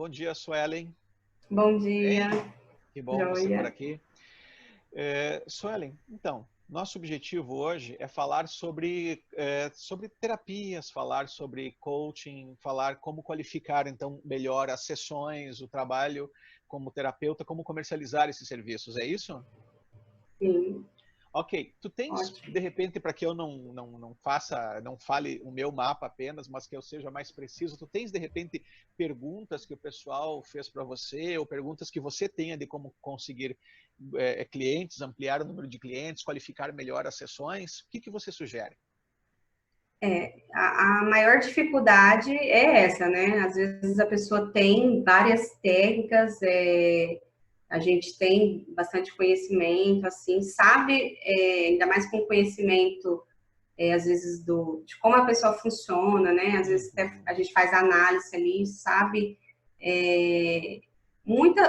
Bom dia, Suelen. Bom Bem, dia, que bom você por joia. aqui. Suelen, então, nosso objetivo hoje é falar sobre terapias, falar sobre coaching, falar como qualificar, então, melhor as sessões, o trabalho como terapeuta, como comercializar esses serviços, é isso? Sim, Ok, tu tens, ótimo. de repente, para que eu não fale o meu mapa apenas, mas que eu seja mais preciso, tu tens, de repente, perguntas que o pessoal fez para você, ou perguntas que você tenha de como conseguir clientes, ampliar o número de clientes, qualificar melhor as sessões? O que que você sugere? A maior dificuldade é essa, né? Às vezes a pessoa tem várias técnicas, a gente tem bastante conhecimento, assim, sabe, ainda mais com conhecimento, às vezes, de como a pessoa funciona, né? Às vezes até Uhum. a gente faz análise ali, sabe, muito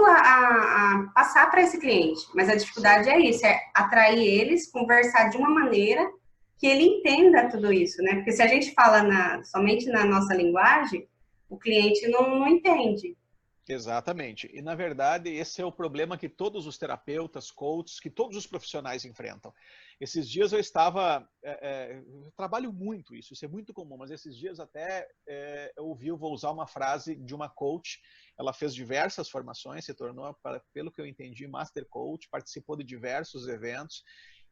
a passar para esse cliente, mas a dificuldade Certo. é isso, é atrair eles, conversar de uma maneira que ele entenda tudo isso, né? Porque se a gente fala somente na nossa linguagem, o cliente não entende. Exatamente. E, na verdade, esse é o problema que todos os terapeutas, coaches, que todos os profissionais enfrentam. Esses dias eu estava... eu trabalho muito isso é muito comum, mas esses dias até eu vou usar uma frase de uma coach. Ela fez diversas formações, se tornou, pelo que eu entendi, Master Coach, participou de diversos eventos,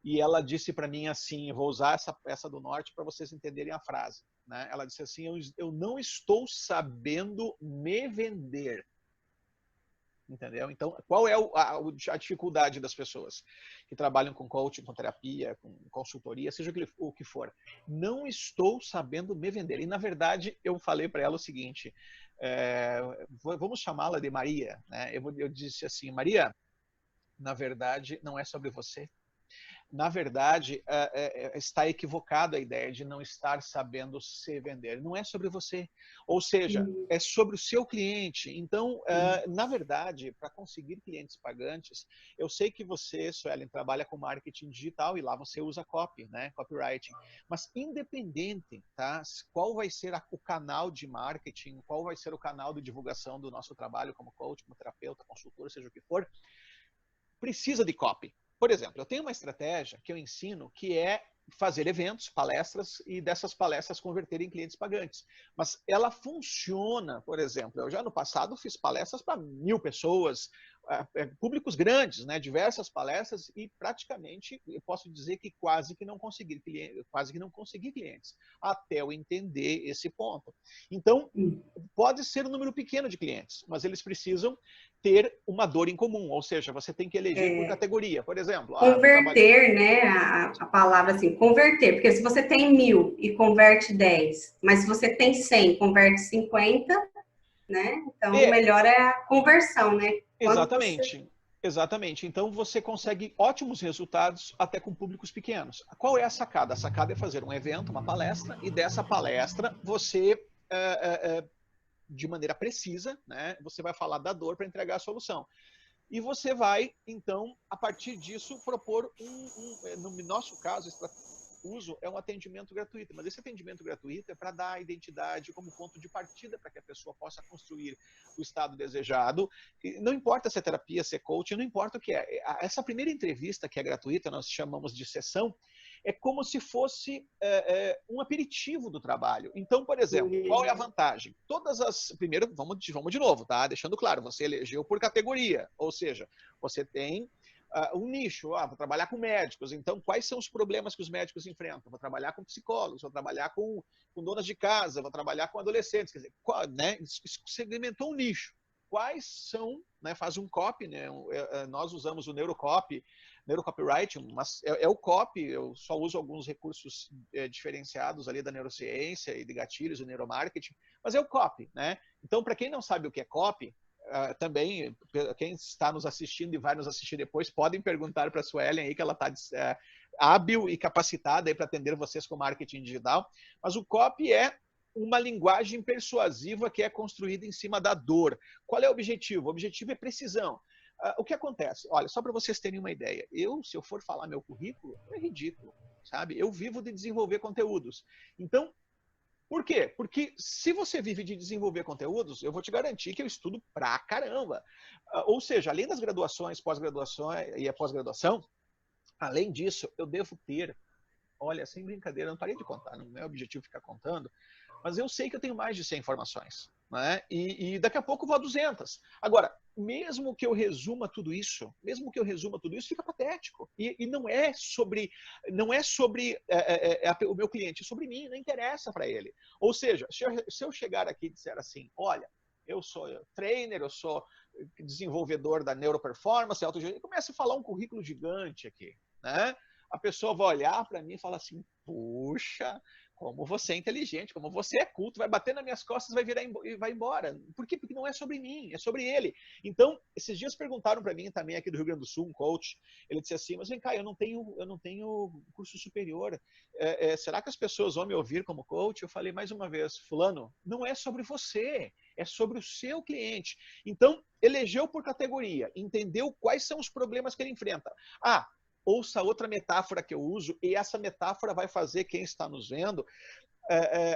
e ela disse para mim assim, vou usar essa do Norte para vocês entenderem a frase. Né? Ela disse assim, eu não estou sabendo me vender. Entendeu? Então, qual é a dificuldade das pessoas que trabalham com coaching, com terapia, com consultoria, seja o que for? Não estou sabendo me vender. E, na verdade, eu falei para ela o seguinte, vamos chamá-la de Maria. Né? Eu disse assim, Maria, na verdade, não é sobre você. Na verdade, está equivocada a ideia de não estar sabendo se vender. Não é sobre você. Ou seja, é sobre o seu cliente. Então, na verdade, para conseguir clientes pagantes, eu sei que você, Suelen, trabalha com marketing digital e lá você usa copy, né? Copywriting. Mas independente, tá? Qual vai ser o canal de marketing, qual vai ser o canal de divulgação do nosso trabalho como coach, como terapeuta, consultor, seja o que for, precisa de copy. Por exemplo, eu tenho uma estratégia que eu ensino que é fazer eventos, palestras, e dessas palestras converterem em clientes pagantes. Mas ela funciona, por exemplo, eu já no passado fiz palestras para 1.000 pessoas, públicos grandes, né, diversas palestras, e praticamente eu posso dizer que quase que não consegui clientes, até eu entender esse ponto. Então, pode ser um número pequeno de clientes, mas eles precisam ter uma dor em comum, ou seja, você tem que eleger por categoria. Por exemplo, vou trabalhar... Converter, né? A palavra assim, converter, porque se você tem 1.000 e converte 10, mas se você tem 100 converte 50, né? Então, o É, melhor é a conversão, né? Quando você. exatamente. Exatamente. Então você consegue ótimos resultados até com públicos pequenos. Qual é a sacada? A sacada é fazer um evento, uma palestra, e dessa palestra você, de maneira precisa, né, você vai falar da dor para entregar a solução. E você vai, então, a partir disso, propor no nosso caso, uso é um atendimento gratuito, mas esse atendimento gratuito é para dar a identidade como ponto de partida para que a pessoa possa construir o estado desejado. E não importa se é terapia, se é coaching, não importa o que é. Essa primeira entrevista, que é gratuita, nós chamamos de sessão, é como se fosse um aperitivo do trabalho. Então, por exemplo, qual é a vantagem? Primeiro, vamos de novo, tá? Deixando claro, você elegeu por categoria, ou seja, você tem um nicho, vou trabalhar com médicos, então quais são os problemas que os médicos enfrentam? Vou trabalhar com psicólogos, vou trabalhar com donas de casa, vou trabalhar com adolescentes, quer dizer, né, segmentou um nicho. Quais são, né, faz um copy, né, nós usamos o neurocopywriting, mas é o copy, eu só uso alguns recursos diferenciados ali da neurociência e de gatilhos e neuromarketing, mas é o copy, né? Então, para quem não sabe o que é copy, também, quem está nos assistindo e vai nos assistir depois, podem perguntar para a Suelen aí, que ela está hábil e capacitada para atender vocês com marketing digital. Mas o copy é uma linguagem persuasiva que é construída em cima da dor. Qual é o objetivo? O objetivo é precisão. O que acontece? Olha, só para vocês terem uma ideia, se eu for falar meu currículo, é ridículo, sabe? Eu vivo de desenvolver conteúdos. Então, Por quê? Porque se você vive de desenvolver conteúdos, eu vou te garantir que eu estudo pra caramba. Ou seja, além das graduações, pós-graduação e a pós-graduação, além disso, eu devo ter, olha, sem brincadeira, eu não parei de contar, não é objetivo ficar contando, mas eu sei que eu tenho mais de 100 informações, né? E daqui a pouco eu vou a 200. Agora, mesmo que eu resuma tudo isso, fica patético. E não é sobre o meu cliente, é sobre mim, não interessa para ele. Ou seja, se eu chegar aqui e disser assim, olha, eu sou trainer, eu sou desenvolvedor da neuroperformance, e começa a falar um currículo gigante aqui, né? A pessoa vai olhar para mim e falar assim, puxa, como você é inteligente, como você é culto, vai bater nas minhas costas, vai virar e vai embora. Por quê? Porque não é sobre mim, é sobre ele. Então, esses dias perguntaram para mim também aqui do Rio Grande do Sul, um coach, ele disse assim, mas vem cá, eu não tenho curso superior. Será que as pessoas vão me ouvir como coach? Eu falei mais uma vez, fulano, não é sobre você, é sobre o seu cliente. Então, elegeu por categoria, entendeu quais são os problemas que ele enfrenta. Ouça outra metáfora que eu uso, e essa metáfora vai fazer quem está nos vendo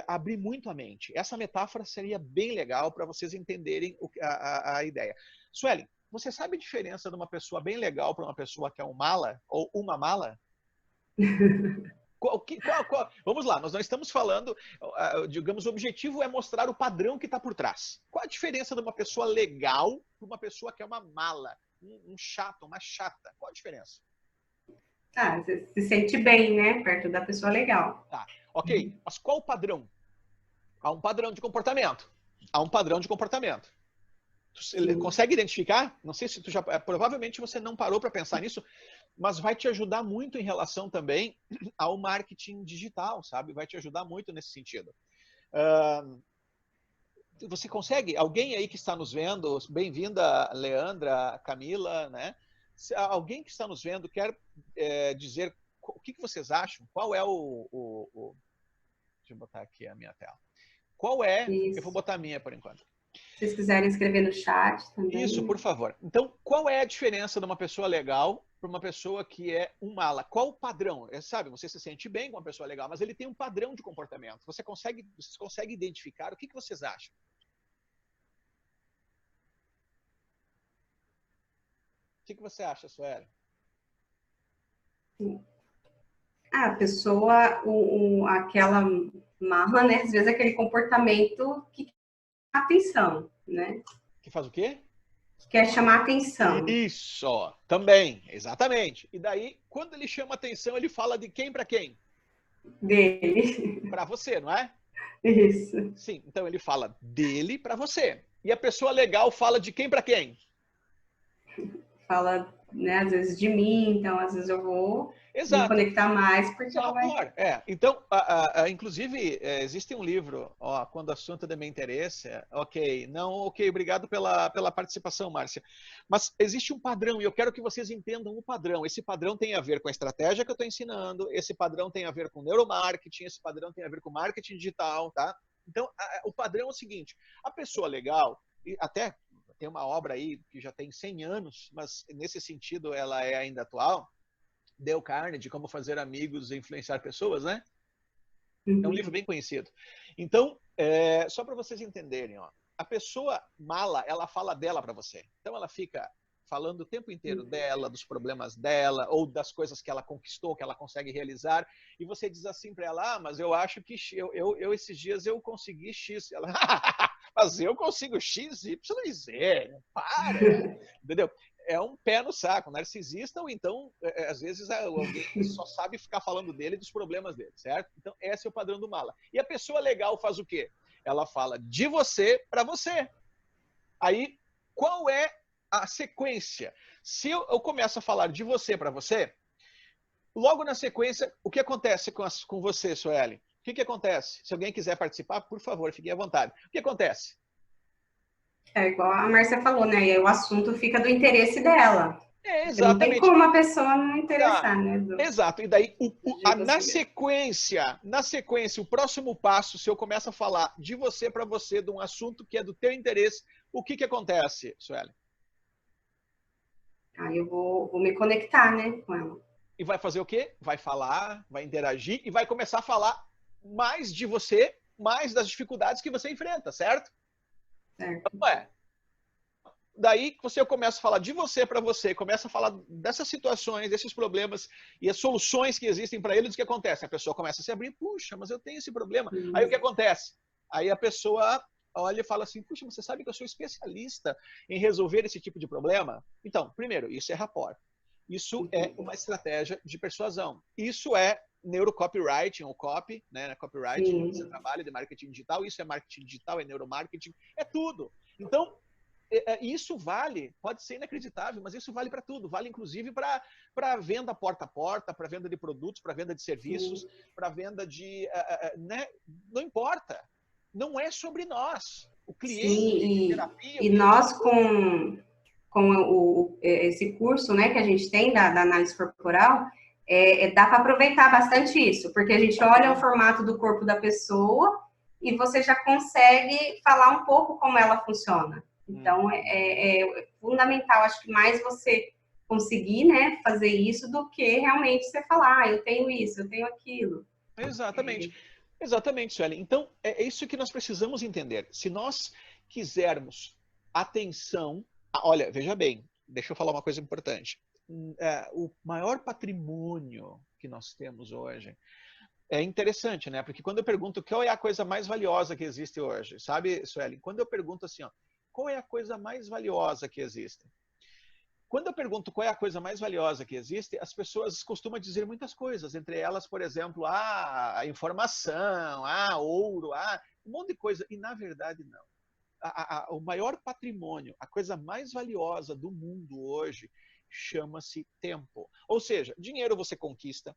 abrir muito a mente. Essa metáfora seria bem legal para vocês entenderem a ideia. Suelen, você sabe a diferença de uma pessoa bem legal para uma pessoa que é um mala ou uma mala? Vamos lá, nós não estamos falando, digamos, o objetivo é mostrar o padrão que está por trás. Qual a diferença de uma pessoa legal para uma pessoa que é uma mala, um chato, uma chata? Qual a diferença? Você se sente bem, né? Perto da pessoa legal. Tá, ok. Mas qual o padrão? Há um padrão de comportamento. Há um padrão de comportamento. Tu consegue identificar? Não sei se tu já... Provavelmente você não parou para pensar nisso, mas vai te ajudar muito em relação também ao marketing digital, sabe? Vai te ajudar muito nesse sentido. Você consegue? Alguém aí que está nos vendo, bem-vinda, Leandra, Camila, né? Se alguém que está nos vendo quer dizer o que vocês acham? Qual é Deixa eu botar aqui a minha tela. Qual é... Isso. Eu vou botar a minha por enquanto. Se vocês quiserem escrever no chat também. Isso, por favor. Então, qual é a diferença de uma pessoa legal para uma pessoa que é um mala? Qual o padrão? Sabe, você se sente bem com uma pessoa legal, mas ele tem um padrão de comportamento. Vocês conseguem identificar? O que vocês acham? O que você acha, Sueli? A pessoa, aquela mala, né? Às vezes aquele comportamento que quer atenção, né? Que faz o quê? Que quer chamar atenção. Isso, também, exatamente. E daí, quando ele chama atenção, ele fala de quem para quem? Dele. Para você, não é? Isso. Sim, então ele fala dele para você. E a pessoa legal fala de quem para quem? Fala, né, às vezes de mim, então às vezes eu vou me conectar mais, porque ela vai... Então, inclusive, existe um livro, Quando o Assunto de Meu Interesse, obrigado pela participação, Márcia, mas existe um padrão, e eu quero que vocês entendam o padrão. Esse padrão tem a ver com a estratégia que eu estou ensinando, esse padrão tem a ver com neuromarketing, esse padrão tem a ver com marketing digital, tá? Então, o padrão é o seguinte, a pessoa legal, e até tem uma obra aí que já tem 100 anos, mas nesse sentido ela é ainda atual, Dale Carnegie, Como Fazer Amigos e Influenciar Pessoas, né? É um livro bem conhecido. Então, só para vocês entenderem, a pessoa mala, ela fala dela para você. Então, ela fica falando o tempo inteiro dela, dos problemas dela, ou das coisas que ela conquistou, que ela consegue realizar, e você diz assim para ela, mas eu acho que eu esses dias eu consegui X. Ela, mas eu consigo X, Y e Z. Para! Entendeu? É um pé no saco, narcisista, ou então, às vezes, alguém só sabe ficar falando dele e dos problemas dele, certo? Então, esse é o padrão do mala. E a pessoa legal faz o quê? Ela fala de você para você. Aí, qual é a sequência? Se eu começo a falar de você para você, logo na sequência, o que acontece com você, Sueli? O que acontece? Se alguém quiser participar, por favor, fiquem à vontade. O que acontece? É igual a Márcia falou, né? E aí o assunto fica do interesse dela. Exatamente. Não tem como uma pessoa não interessar, né? Exato. E daí, na sequência, o próximo passo, se eu começo a falar de você para você, de um assunto que é do teu interesse, o que acontece, Sueli? Aí eu vou me conectar, né, com ela. E vai fazer o quê? Vai falar, vai interagir e vai começar a falar mais de você mais das dificuldades que você enfrenta, certo? Certo. Não é? Daí você começa a falar de você para você, começa a falar dessas situações, desses problemas e as soluções que existem para eles, o que acontece? A pessoa começa a se abrir, puxa, mas eu tenho esse problema. Aí o que acontece? Aí a pessoa olha e fala assim, puxa, você sabe que eu sou especialista em resolver esse tipo de problema? Então, primeiro, isso é rapport. Isso é uma estratégia de persuasão. Isso é neurocopywriting ou copy, né? Copywriting, você trabalha de marketing digital, isso é marketing digital, é neuromarketing, é tudo. Então, isso vale, pode ser inacreditável, mas isso vale para tudo. Vale, inclusive, para venda porta a porta, para venda de produtos, para venda de serviços, para venda de... né? Não importa. Não é sobre nós. O cliente de terapia... E nós com esse curso, né, que a gente tem da análise corporal, dá para aproveitar bastante isso, porque a gente olha o formato do corpo da pessoa e você já consegue falar um pouco como ela funciona. Então, é fundamental, acho que mais você conseguir, né, fazer isso do que realmente você falar, eu tenho isso, eu tenho aquilo. Exatamente. Exatamente, Sueli. Então, é isso que nós precisamos entender. Se nós quisermos atenção... Olha, veja bem, deixa eu falar uma coisa importante. O maior patrimônio que nós temos hoje é interessante, né? Porque quando eu pergunto qual é a coisa mais valiosa que existe hoje, sabe, Sueli? Quando eu pergunto assim, ó, qual é a coisa mais valiosa que existe? Quando eu pergunto qual é a coisa mais valiosa que existe, as pessoas costumam dizer muitas coisas, entre elas, por exemplo, a informação, ouro, um monte de coisa. E, na verdade, não. O maior patrimônio, a coisa mais valiosa do mundo hoje, chama-se tempo. Ou seja, dinheiro você conquista,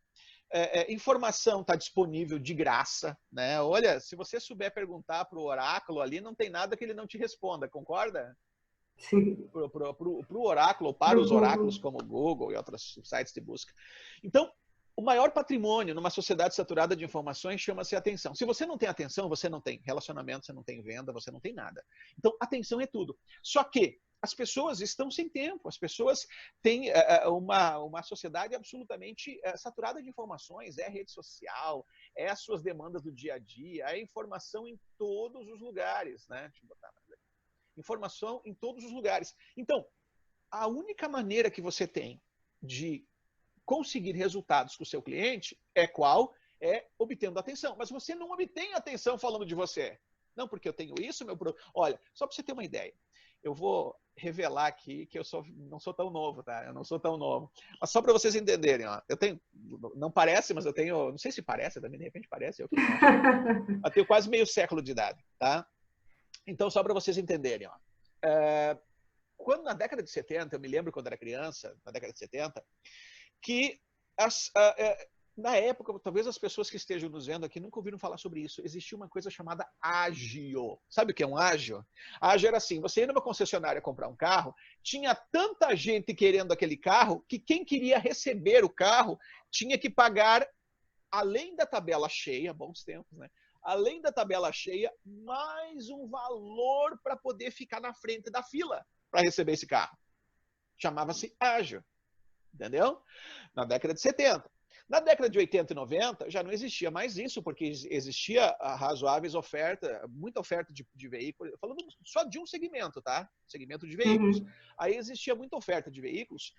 informação está disponível de graça, né? Olha, se você souber perguntar para o oráculo ali, não tem nada que ele não te responda, concorda? Para o oráculo, ou para os oráculos como o Google e outros sites de busca. Então, o maior patrimônio numa sociedade saturada de informações chama-se atenção. Se você não tem atenção, você não tem relacionamento, você não tem venda, você não tem nada. Então, atenção é tudo. Só que as pessoas estão sem tempo, as pessoas têm uma sociedade absolutamente saturada de informações, é rede social, é as suas demandas do dia a dia, é informação em todos os lugares, né? Deixa eu botar mais aqui. Informação em todos os lugares. Então, a única maneira que você tem de conseguir resultados com o seu cliente é qual? É obtendo atenção. Mas você não obtém atenção falando de você. Não, porque eu tenho isso, meu produto. Olha, só para você ter uma ideia, eu vou revelar aqui que eu não sou tão novo, tá? Eu não sou tão novo. Mas só para vocês entenderem, ó, eu tenho, não parece, mas eu tenho, não sei se parece, também de repente parece, eu tenho quase meio século de idade, tá? Então, só para vocês entenderem, ó. Quando na década de 70, eu me lembro quando era criança, na década de 70, que na época, talvez as pessoas que estejam nos vendo aqui nunca ouviram falar sobre isso. Existia uma coisa chamada ágio. Sabe o que é um ágio? Ágio era assim, você ia numa concessionária comprar um carro, tinha tanta gente querendo aquele carro que quem queria receber o carro tinha que pagar, além da tabela cheia, bons tempos, né? Além da tabela cheia, mais um valor para poder ficar na frente da fila para receber esse carro. Chamava-se ágio. Entendeu? Na década de 70. Na década de 80 e 90, já não existia mais isso, porque existia razoáveis oferta, muita oferta de veículos, falando só de um segmento, tá? Segmento de veículos. Aí existia muita oferta de veículos,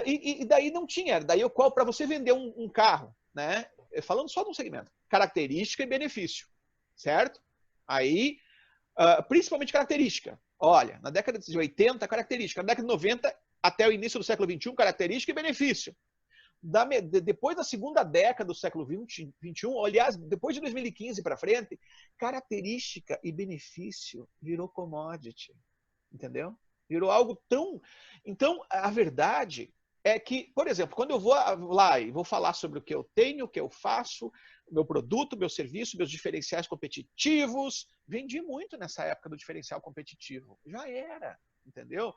e daí não tinha, daí o qual para você vender um carro, né? Falando só de um segmento, característica e benefício, certo? Aí, principalmente característica. Olha, na década de 80, característica. Na década de 90, até o início do século XXI, característica e benefício. Depois da segunda década do século XXI, aliás, depois de 2015 para frente, característica e benefício virou commodity. Entendeu? Virou algo tão... Então, a verdade é que, por exemplo, quando eu vou lá e vou falar sobre o que eu tenho, o que eu faço, meu produto, meu serviço, meus diferenciais competitivos, vendi muito nessa época do diferencial competitivo. Já era, entendeu?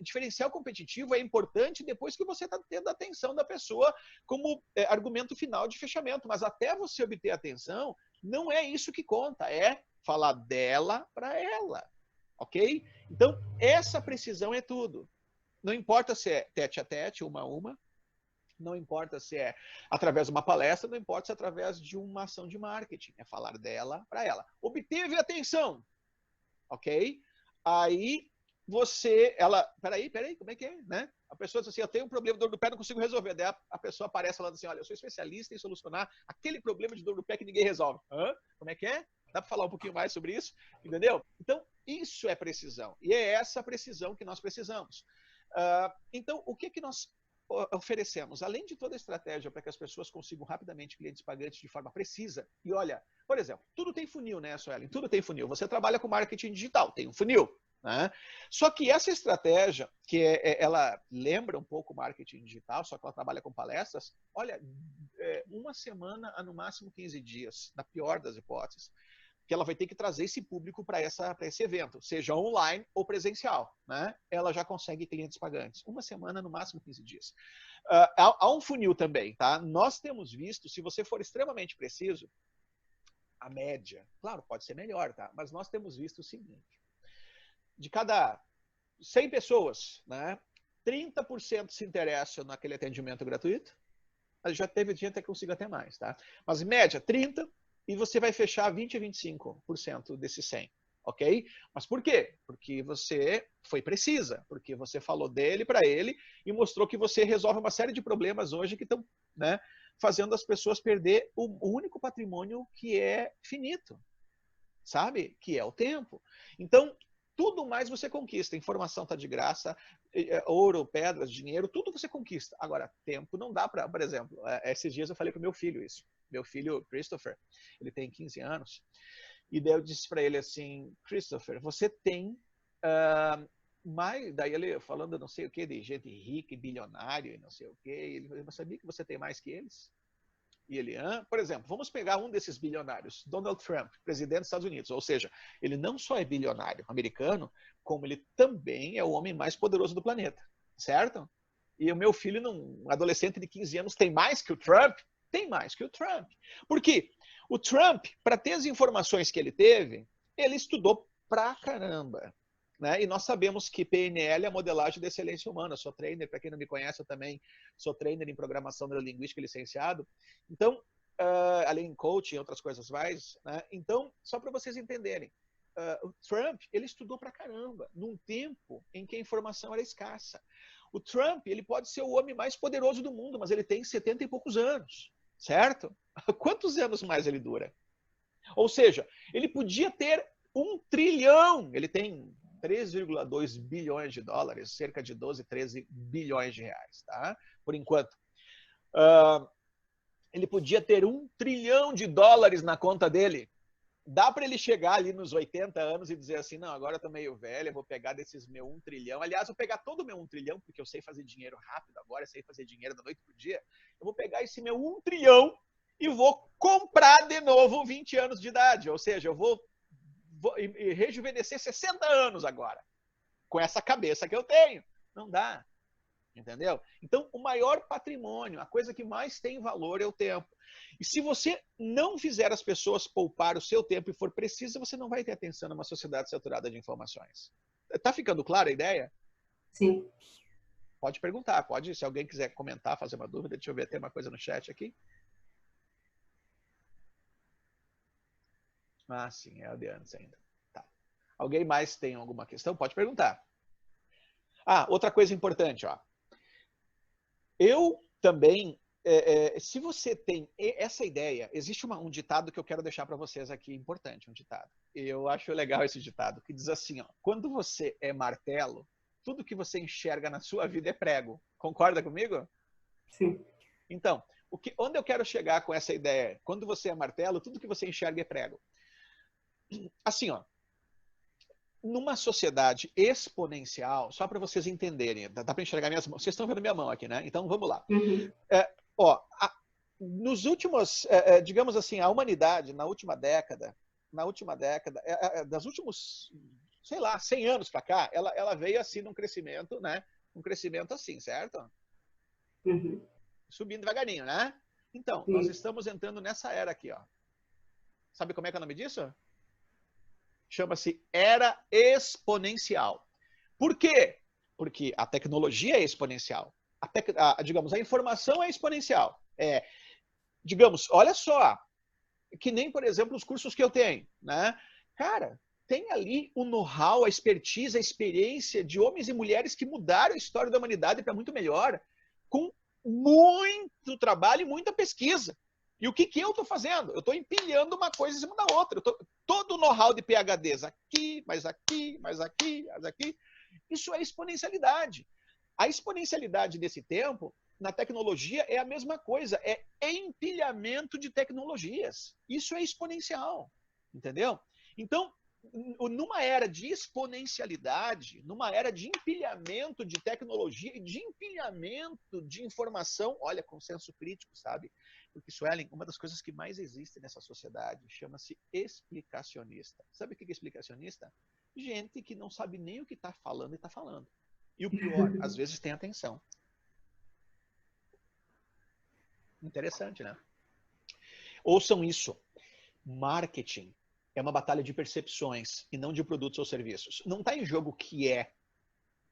Diferencial competitivo é importante depois que você está tendo a atenção da pessoa como argumento final de fechamento, mas até você obter a atenção, não é isso que conta, é falar dela para ela, ok? Então, essa precisão é tudo. Não importa se é tete a tete, uma a uma, Não importa se é através de uma palestra, não importa se é através de uma ação de marketing. É falar dela para ela. Obteve atenção, ok? Aí peraí, como é que é, né? A pessoa diz assim, eu tenho um problema de dor no pé, não consigo resolver. Daí a pessoa aparece falando assim, olha, eu sou especialista em solucionar aquele problema de dor no pé que ninguém resolve. Hã? Como é que é? Dá para falar um pouquinho mais sobre isso? Entendeu? Então, isso é precisão. E é essa precisão que nós precisamos. Então, o que nós oferecemos? Além de toda a estratégia para que as pessoas consigam rapidamente clientes pagantes de forma precisa, e olha, por exemplo, tudo tem funil, né, Suelen? Tudo tem funil. Você trabalha com marketing digital, tem um funil. Né? Só que essa estratégia, que ela lembra um pouco o marketing digital, só que ela trabalha com palestras, olha, uma semana a no máximo 15 dias, na pior das hipóteses, que ela vai ter que trazer esse público para esse evento, seja online ou presencial. Né? Ela já consegue clientes pagantes. Uma semana, no máximo 15 dias. Há um funil também. Tá? Nós temos visto, se você for extremamente preciso, a média, claro, pode ser melhor, tá? Mas nós temos visto o seguinte. De cada 100 pessoas, né, 30% se interessam naquele atendimento gratuito. Já teve gente que consiga até mais, tá? Mas média 30%, e você vai fechar 20 a 25% desses 100, ok? Mas por quê? Porque você foi precisa, porque você falou dele para ele e mostrou que você resolve uma série de problemas hoje que estão, né, fazendo as pessoas perder o único patrimônio que é finito, sabe? Que é o tempo. Então, tudo mais você conquista. Informação está de graça, ouro, pedras, dinheiro, tudo você conquista. Agora, tempo não dá para, por exemplo, esses dias eu falei com meu filho isso. Meu filho, Christopher, ele tem 15 anos, e daí eu disse para ele assim, Christopher, você tem mais... Daí ele falando não sei o que, de gente rica e bilionário e não sei o que, ele falou, mas sabia que você tem mais que eles? E ele, por exemplo, vamos pegar um desses bilionários, Donald Trump, presidente dos Estados Unidos. Ou seja, ele não só é bilionário americano, como ele também é o homem mais poderoso do planeta, certo? E o meu filho, um adolescente de 15 anos, tem mais que o Trump? Tem mais que o Trump. Por quê? O Trump, para ter as informações que ele teve, ele estudou pra caramba. Né? E nós sabemos que PNL é a modelagem da excelência humana. Eu sou trainer, para quem não me conhece, eu também sou trainer em programação neurolinguística licenciado. Então, além de coaching e outras coisas mais, né? Então, só para vocês entenderem, o Trump, ele estudou pra caramba, num tempo em que a informação era escassa. O Trump, ele pode ser o homem mais poderoso do mundo, mas ele tem 70 e poucos anos, certo? Quantos anos mais ele dura? Ou seja, ele podia ter 1 trilhão, ele tem 3,2 bilhões de dólares, cerca de 12, 13 bilhões de reais, tá? Por enquanto. Ele podia ter 1 trilhão de dólares na conta dele. Dá para ele chegar ali nos 80 anos e dizer assim, não, agora eu tô meio velho, eu vou pegar desses meu 1 trilhão. Aliás, eu vou pegar todo o meu 1 trilhão, porque eu sei fazer dinheiro rápido agora, eu sei fazer dinheiro da noite pro dia. Eu vou pegar esse meu 1 trilhão e vou comprar de novo 20 anos de idade. Ou seja, eu vou rejuvenescer 60 anos agora, com essa cabeça que eu tenho. Não dá, entendeu? Então, o maior patrimônio, a coisa que mais tem valor é o tempo. E se você não fizer as pessoas poupar o seu tempo e for preciso, você não vai ter atenção numa sociedade saturada de informações. Tá ficando clara a ideia? Sim. Pode perguntar, pode, se alguém quiser comentar, fazer uma dúvida, deixa eu ver, tem uma coisa no chat aqui. Ah, sim, é a de antes ainda. Tá. Alguém mais tem alguma questão? Pode perguntar. Ah, outra coisa importante, ó. Eu também, se você tem essa ideia, existe um ditado que eu quero deixar para vocês aqui, importante, um ditado. Eu acho legal esse ditado, que diz assim, ó, quando você é martelo, tudo que você enxerga na sua vida é prego. Concorda comigo? Sim. Então, onde eu quero chegar com essa ideia? Quando você é martelo, tudo que você enxerga é prego. Assim, ó, numa sociedade exponencial, só para vocês entenderem, dá para enxergar minhas mãos. Vocês estão vendo minha mão aqui, né? Então, vamos lá. Uhum. Nos últimos, digamos assim, a humanidade, na última década, das últimos, sei lá, 100 anos para cá, ela veio assim num crescimento, né? Um crescimento assim, certo? Uhum. Subindo devagarinho, né? Então, nós estamos entrando nessa era aqui, ó. Sabe como é que é o nome disso? Chama-se era exponencial. Por quê? Porque a tecnologia é exponencial. digamos, a informação é exponencial. Digamos, olha só, que nem, por exemplo, os cursos que eu tenho, né? Cara, tem ali o know-how, a expertise, a experiência de homens e mulheres que mudaram a história da humanidade para muito melhor, com muito trabalho e muita pesquisa. E o que eu estou fazendo? Eu estou empilhando uma coisa em cima da outra. Todo o know-how de PhDs aqui, mais aqui, mais aqui, mais aqui. Isso é exponencialidade. A exponencialidade desse tempo, na tecnologia, é a mesma coisa. É empilhamento de tecnologias. Isso é exponencial. Entendeu? Então, numa era de exponencialidade, numa era de empilhamento de tecnologia e de empilhamento de informação, olha, consenso crítico, sabe? Porque, Suelen, uma das coisas que mais existe nessa sociedade chama-se explicacionista. Sabe o que é explicacionista? Gente que não sabe nem o que está falando e está falando. E o pior, às vezes tem atenção. Interessante, né? Ouçam isso. Marketing é uma batalha de percepções e não de produtos ou serviços. Não está em jogo o que é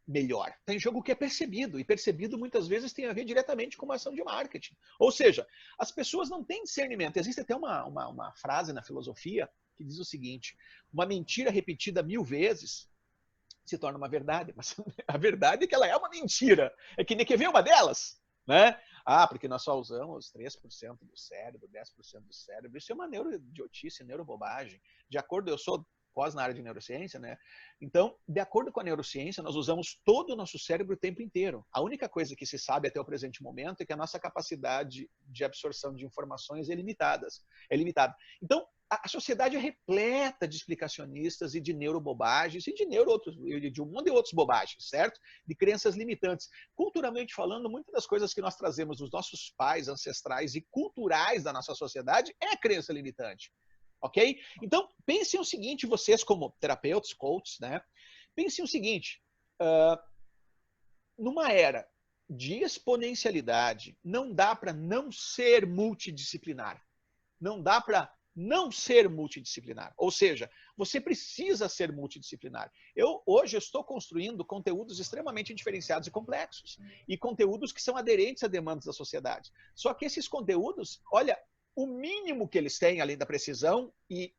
melhor. Está em jogo o que é percebido. E percebido muitas vezes tem a ver diretamente com uma ação de marketing. Ou seja, as pessoas não têm discernimento. Existe até uma frase na filosofia que diz o seguinte: uma mentira repetida 1000 vezes se torna uma verdade. Mas a verdade é que ela é uma mentira. É que nem quer ver uma delas, né? Porque nós só usamos 3% do cérebro, 10% do cérebro. Isso é uma neuroidiotice, neurobobagem. De acordo, eu sou pós na área de neurociência, né? Então, de acordo com a neurociência, nós usamos todo o nosso cérebro o tempo inteiro. A única coisa que se sabe até o presente momento é que a nossa capacidade de absorção de informações é limitada. Então, a sociedade é repleta de explicacionistas e de neurobobagens e de um monte de outras bobagens, certo? De crenças limitantes. Culturalmente falando, muitas das coisas que nós trazemos dos nossos pais ancestrais e culturais da nossa sociedade é crença limitante. Ok? Então, pensem o seguinte, vocês como terapeutas, coaches, né? Pensem o seguinte, numa era de exponencialidade, não dá para não ser multidisciplinar. Não dá para não ser multidisciplinar. Ou seja, você precisa ser multidisciplinar. Hoje eu estou construindo conteúdos extremamente diferenciados e complexos. E conteúdos que são aderentes a demandas da sociedade. Só que esses conteúdos, olha, o mínimo que eles têm, além da precisão,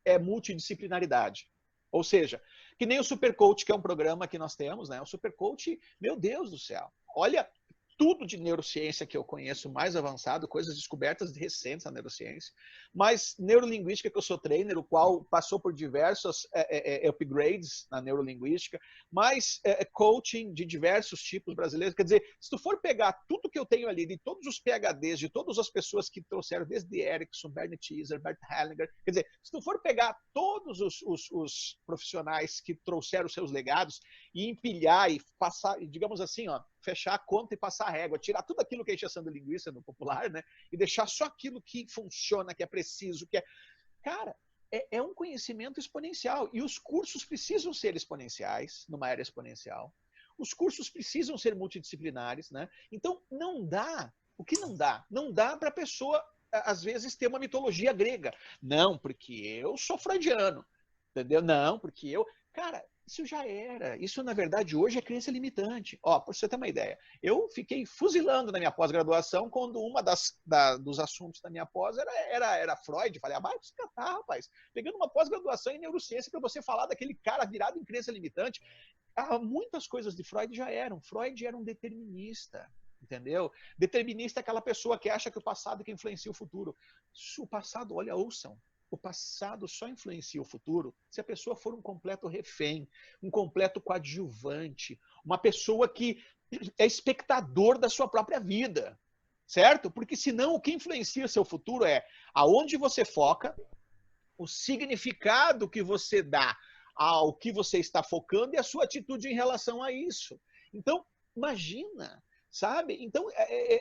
é multidisciplinaridade. Ou seja, que nem o Supercoach, que é um programa que nós temos, né? O Supercoach, meu Deus do céu, olha tudo de neurociência que eu conheço mais avançado, coisas descobertas recentes na neurociência, mas neurolinguística, que eu sou trainer, o qual passou por diversos upgrades na neurolinguística, mas coaching de diversos tipos brasileiros. Quer dizer, se tu for pegar tudo que eu tenho ali, de todos os PhDs, de todas as pessoas que trouxeram, desde Erickson, Bernie Teaser, Bert Hellinger, quer dizer, se tu for pegar todos os profissionais que trouxeram seus legados e empilhar e passar, digamos assim, fechar a conta e passar a régua, tirar tudo aquilo que é encheção de linguiça no popular, né? E deixar só aquilo que funciona, que é preciso, que é... Cara, é um conhecimento exponencial. E os cursos precisam ser exponenciais, numa era exponencial. Os cursos precisam ser multidisciplinares, né? Então, não dá. O que não dá? Não dá para a pessoa, às vezes, ter uma mitologia grega. Não, porque eu sou freudiano. Entendeu? Não, porque eu... Cara, isso já era. Isso, na verdade, hoje é crença limitante. Para você ter uma ideia, eu fiquei fuzilando na minha pós-graduação quando dos assuntos da minha pós era Freud. Falei, vai se catar, rapaz. Pegando uma pós-graduação em neurociência para você falar daquele cara virado em crença limitante. Muitas coisas de Freud já eram. Freud era um determinista. Entendeu? Determinista é aquela pessoa que acha que o passado é que influencia o futuro. O passado, olha, ouçam. O passado só influencia o futuro se a pessoa for um completo refém, um completo coadjuvante, uma pessoa que é espectador da sua própria vida, certo? Porque senão o que influencia o seu futuro é aonde você foca, o significado que você dá ao que você está focando e a sua atitude em relação a isso. Então, imagina... Sabe? Então,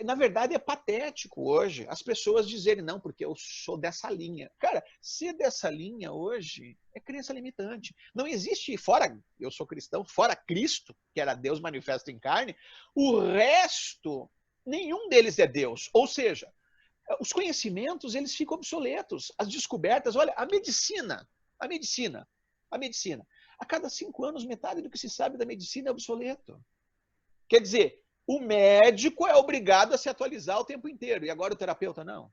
na verdade, é patético hoje as pessoas dizerem, não, porque eu sou dessa linha. Cara, ser dessa linha hoje é crença limitante. Não existe, fora, eu sou cristão, fora Cristo, que era Deus manifesto em carne, o resto, nenhum deles é Deus. Ou seja, os conhecimentos, eles ficam obsoletos. As descobertas, olha, a medicina. A cada 5 anos, metade do que se sabe da medicina é obsoleto. Quer dizer, O médico é obrigado a se atualizar o tempo inteiro, e agora o terapeuta não.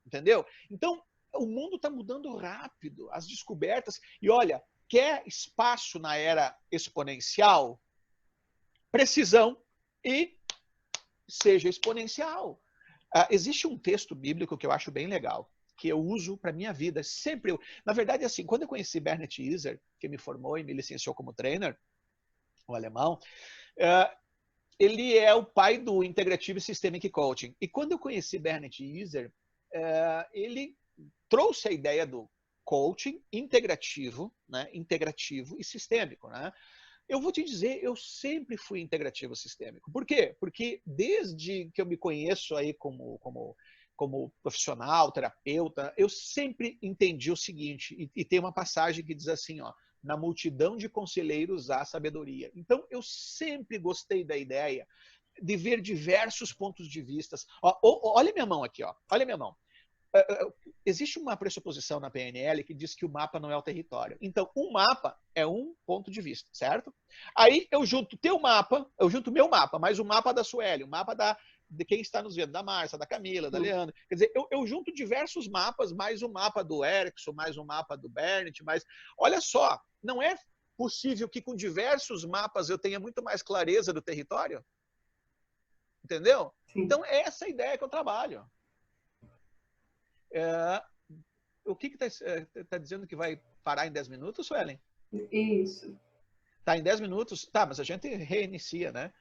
Entendeu? Então, o mundo está mudando rápido, as descobertas. E olha, quer espaço na era exponencial? Precisão e seja exponencial. Existe um texto bíblico que eu acho bem legal, que eu uso para minha vida. Sempre na verdade, assim, quando eu conheci Bernard Iser, que me formou e me licenciou como trainer, o alemão, ele é o pai do Integrative Systemic Coaching. E quando eu conheci Bernard Iser, ele trouxe a ideia do coaching integrativo, né? Integrativo e sistêmico, né? Eu vou te dizer, eu sempre fui integrativo sistêmico. Por quê? Porque desde que eu me conheço aí como profissional, terapeuta, eu sempre entendi o seguinte, e tem uma passagem que diz assim, ó, na multidão de conselheiros há sabedoria. Então, eu sempre gostei da ideia de ver diversos pontos de vista. Olha minha mão aqui, ó. Olha minha mão. Existe uma pressuposição na PNL que diz que o mapa não é o território. Então, um mapa é um ponto de vista, certo? Aí eu junto teu mapa, eu junto meu mapa, mais o mapa da Sueli, o mapa de quem está nos vendo, da Márcia, da Camila, da Leandra. Quer dizer, eu junto diversos mapas, mais o mapa do Erickson, mais o mapa do Bernard, mais... Olha só, não é possível que com diversos mapas eu tenha muito mais clareza do território? Entendeu? Sim. Então, é essa a ideia que eu trabalho. O que está dizendo que vai parar em 10 minutos, Suelen? Isso. Tá em 10 minutos? Tá, mas a gente reinicia, né?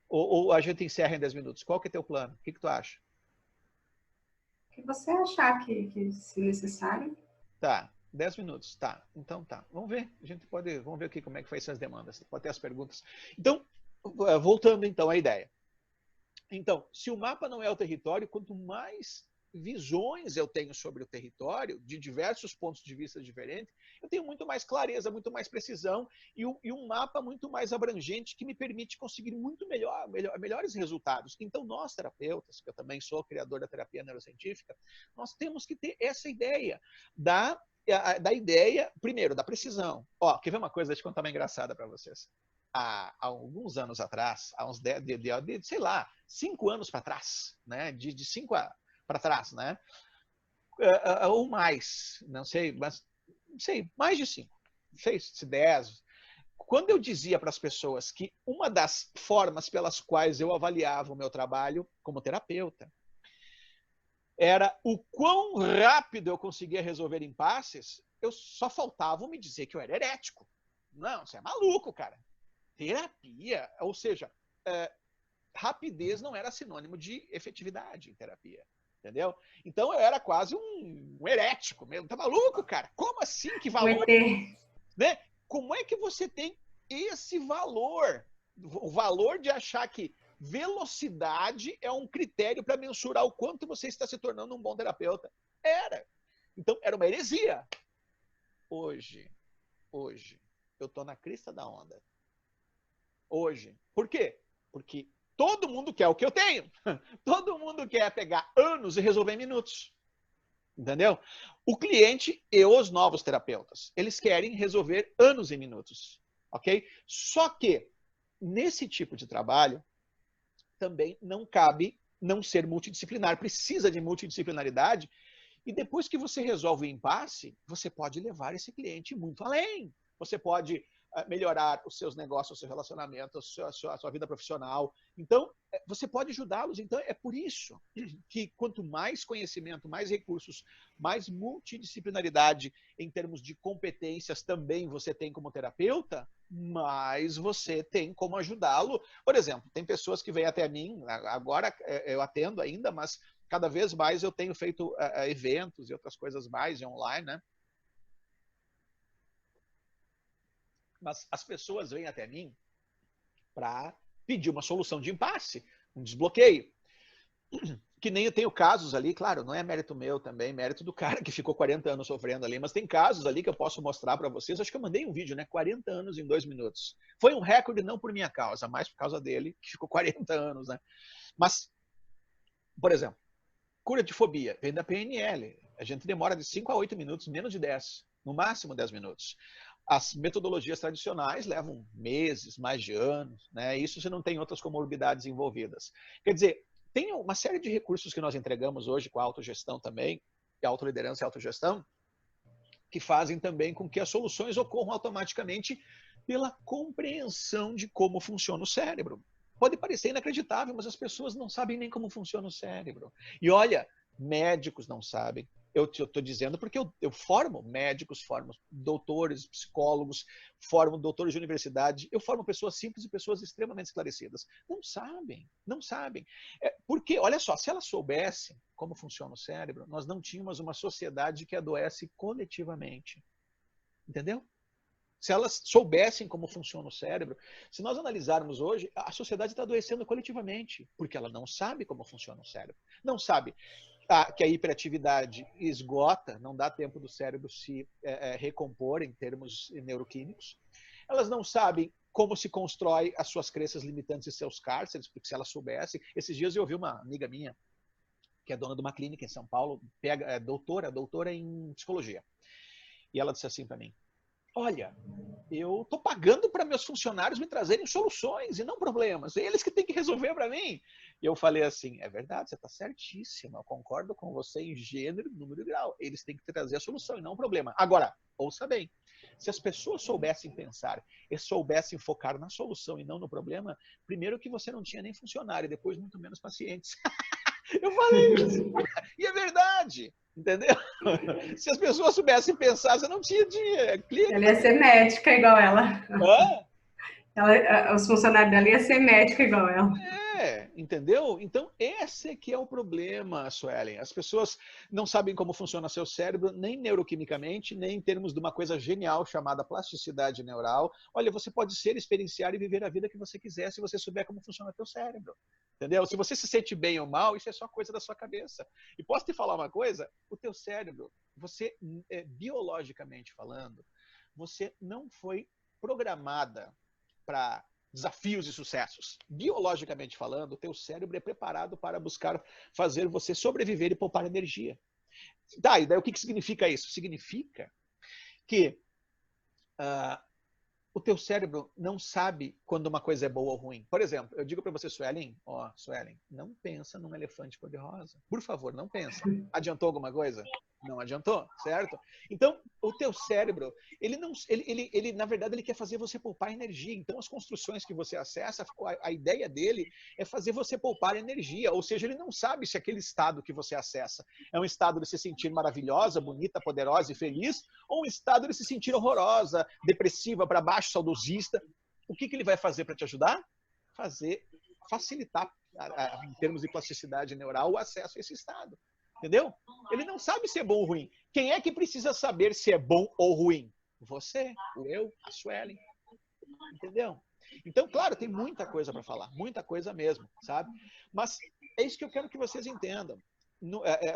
Ou a gente encerra em 10 minutos? Qual que é teu plano? O que tu acha? O que você achar que se necessário. Tá, 10 minutos. Tá, então tá. Vamos ver. Vamos ver aqui como é que foi essas demandas. Pode ter as perguntas. Então, voltando então à ideia. Então, se o mapa não é o território, quanto mais visões eu tenho sobre o território, de diversos pontos de vista diferentes, eu tenho muito mais clareza, muito mais precisão e um mapa muito mais abrangente que me permite conseguir muito melhores resultados. Então, nós terapeutas, que eu também sou criador da terapia neurocientífica, nós temos que ter essa ideia da ideia, primeiro, da precisão. Ó, quer ver uma coisa? Deixa eu contar uma engraçada para vocês. Há alguns anos atrás, há uns 10, sei lá, 5 anos para trás, né? De 5 para trás, né? Ou mais, não sei, mas não sei, mais de 5, não sei se 10. Quando eu dizia para as pessoas que uma das formas pelas quais eu avaliava o meu trabalho como terapeuta era o quão rápido eu conseguia resolver impasses, eu só faltava me dizer que eu era herético. Não, você é maluco, cara. Terapia, ou seja, rapidez não era sinônimo de efetividade em terapia, entendeu? Então eu era quase um herético mesmo. Tá maluco, cara? Como assim? Que valor? Né? Como é que você tem esse valor? O valor de achar que velocidade é um critério para mensurar o quanto você está se tornando um bom terapeuta. Então, era uma heresia. Hoje, eu estou na crista da onda. Hoje. Por quê? Porque todo mundo quer o que eu tenho. Todo mundo quer pegar anos e resolver em minutos. Entendeu? O cliente e os novos terapeutas, eles querem resolver anos em minutos. Ok? Só que, nesse tipo de trabalho, também não cabe não ser multidisciplinar. Precisa de multidisciplinaridade. E depois que você resolve o impasse, você pode levar esse cliente muito além. Você pode melhorar os seus negócios, o seu relacionamento, a sua vida profissional. Então, você pode ajudá-los. Então, é por isso que quanto mais conhecimento, mais recursos, mais multidisciplinaridade em termos de competências também você tem como terapeuta, mais você tem como ajudá-lo. Por exemplo, tem pessoas que vêm até mim, agora eu atendo ainda, mas cada vez mais eu tenho feito eventos e outras coisas mais online, né? Mas as pessoas vêm até mim para pedir uma solução de impasse, um desbloqueio. Que nem eu tenho casos ali, claro, não é mérito meu também, mérito do cara que ficou 40 anos sofrendo ali, mas tem casos ali que eu posso mostrar para vocês. Acho que eu mandei um vídeo, né? 40 anos em 2 minutos. Foi um recorde não por minha causa, mas por causa dele, que ficou 40 anos, né? Mas, por exemplo, cura de fobia, vem da PNL. A gente demora de 5 a 8 minutos, menos de 10, no máximo 10 minutos. As metodologias tradicionais levam meses, mais de anos, né? Isso se não tem outras comorbidades envolvidas. Quer dizer, tem uma série de recursos que nós entregamos hoje com a autogestão também, que é a autoliderança e a autogestão, que fazem também com que as soluções ocorram automaticamente pela compreensão de como funciona o cérebro. Pode parecer inacreditável, mas as pessoas não sabem nem como funciona o cérebro. E olha, médicos não sabem. Eu estou dizendo porque eu formo médicos, formo doutores, psicólogos, formo doutores de universidade, eu formo pessoas simples e pessoas extremamente esclarecidas. Não sabem, não sabem. Porque, olha só, se elas soubessem como funciona o cérebro, nós não tínhamos uma sociedade que adoece coletivamente. Entendeu? Se elas soubessem como funciona o cérebro, se nós analisarmos hoje, a sociedade está adoecendo coletivamente, porque ela não sabe como funciona o cérebro. Não sabe que a hiperatividade esgota, não dá tempo do cérebro se recompor em termos neuroquímicos. Elas não sabem como se constrói as suas crenças limitantes e seus cárceres, porque se elas soubessem... Esses dias eu ouvi uma amiga minha, que é dona de uma clínica em São Paulo, doutora em psicologia. E ela disse assim para mim, olha, eu estou pagando para meus funcionários me trazerem soluções e não problemas. Eles que têm que resolver para mim. E eu falei assim, é verdade, você está certíssima. Eu concordo com você em gênero, número e grau. Eles têm que trazer a solução e não o problema. Agora, ouça bem, se as pessoas soubessem pensar e soubessem focar na solução e não no problema, primeiro que você não tinha nem funcionário, e depois muito menos pacientes. Eu falei isso. E é verdade. Entendeu? Se as pessoas soubessem pensar, você não tinha dinheiro. Ela ia ser médica igual ela. Os funcionários dela iam ser médica igual ela. Entendeu? Então, esse que é o problema, Suelen. As pessoas não sabem como funciona seu cérebro, nem neuroquimicamente, nem em termos de uma coisa genial chamada plasticidade neural. Olha, você pode ser, experienciar e viver a vida que você quiser se você souber como funciona seu cérebro. Entendeu? Se você se sente bem ou mal, isso é só coisa da sua cabeça. E posso te falar uma coisa? O teu cérebro, você, biologicamente falando, você não foi programada para desafios e sucessos. Biologicamente falando, o teu cérebro é preparado para buscar fazer você sobreviver e poupar energia. Tá, e daí o que significa isso? Significa que o teu cérebro não sabe quando uma coisa é boa ou ruim. Por exemplo, eu digo para você, Suelen, Suelen, não pensa num elefante cor-de-rosa. Por favor, não pensa. Adiantou alguma coisa? Não adiantou, certo? Então, o teu cérebro, ele na verdade, ele quer fazer você poupar energia. Então, as construções que você acessa, a ideia dele é fazer você poupar energia. Ou seja, ele não sabe se aquele estado que você acessa é um estado de se sentir maravilhosa, bonita, poderosa e feliz, ou um estado de se sentir horrorosa, depressiva, para baixo, saudosista. O que ele vai fazer para te ajudar? Facilitar, em termos de plasticidade neural, o acesso a esse estado. Entendeu? Ele não sabe se é bom ou ruim. Quem é que precisa saber se é bom ou ruim? Você, eu, a Suelen. Entendeu? Então, claro, tem muita coisa para falar. Muita coisa mesmo, sabe? Mas é isso que eu quero que vocês entendam.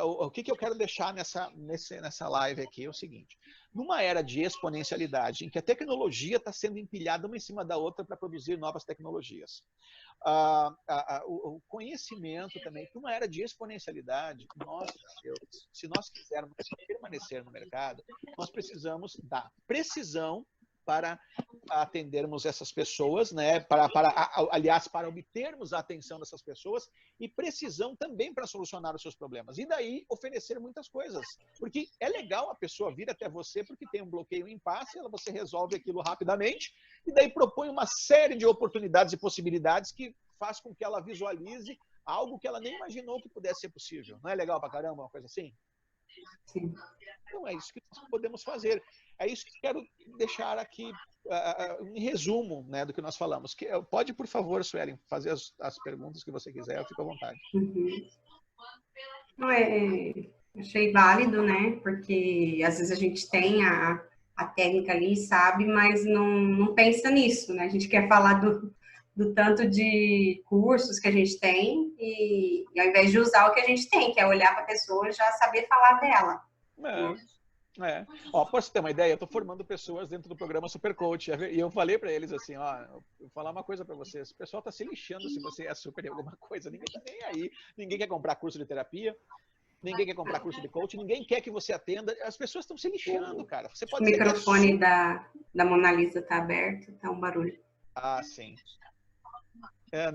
O que eu quero deixar nessa live aqui é o seguinte. Numa era de exponencialidade, em que a tecnologia está sendo empilhada uma em cima da outra para produzir novas tecnologias, o conhecimento também, numa era de exponencialidade, se nós quisermos permanecer no mercado, nós precisamos da precisão para atendermos essas pessoas, né? Aliás, para obtermos a atenção dessas pessoas e precisão também para solucionar os seus problemas. E daí oferecer muitas coisas. Porque é legal a pessoa vir até você porque tem um bloqueio, um impasse, você resolve aquilo rapidamente e daí propõe uma série de oportunidades e possibilidades que faz com que ela visualize algo que ela nem imaginou que pudesse ser possível. Não é legal pra caramba uma coisa assim? Sim. Então é isso que nós podemos fazer. É isso que eu quero deixar aqui em resumo, né, do que nós falamos. Pode, por favor, Suelen, fazer as perguntas que você quiser, eu fico à vontade. Uhum. Achei válido, né? Porque às vezes a gente tem a técnica ali, sabe, mas não pensa nisso, né? A gente quer falar do tanto de cursos que a gente tem e ao invés de usar o que a gente tem, que é olhar para a pessoa e já saber falar dela. Pra você ter uma ideia, eu estou formando pessoas dentro do programa Super Coach e eu falei para eles assim, eu vou falar uma coisa para vocês, o pessoal está se lixando se você é super em alguma coisa, ninguém está nem aí, ninguém quer comprar curso de terapia, ninguém quer comprar curso de coach, ninguém quer que você atenda, as pessoas estão se lixando, cara. Você pode o microfone da Mona Lisa tá aberto, tá um barulho. Ah, sim.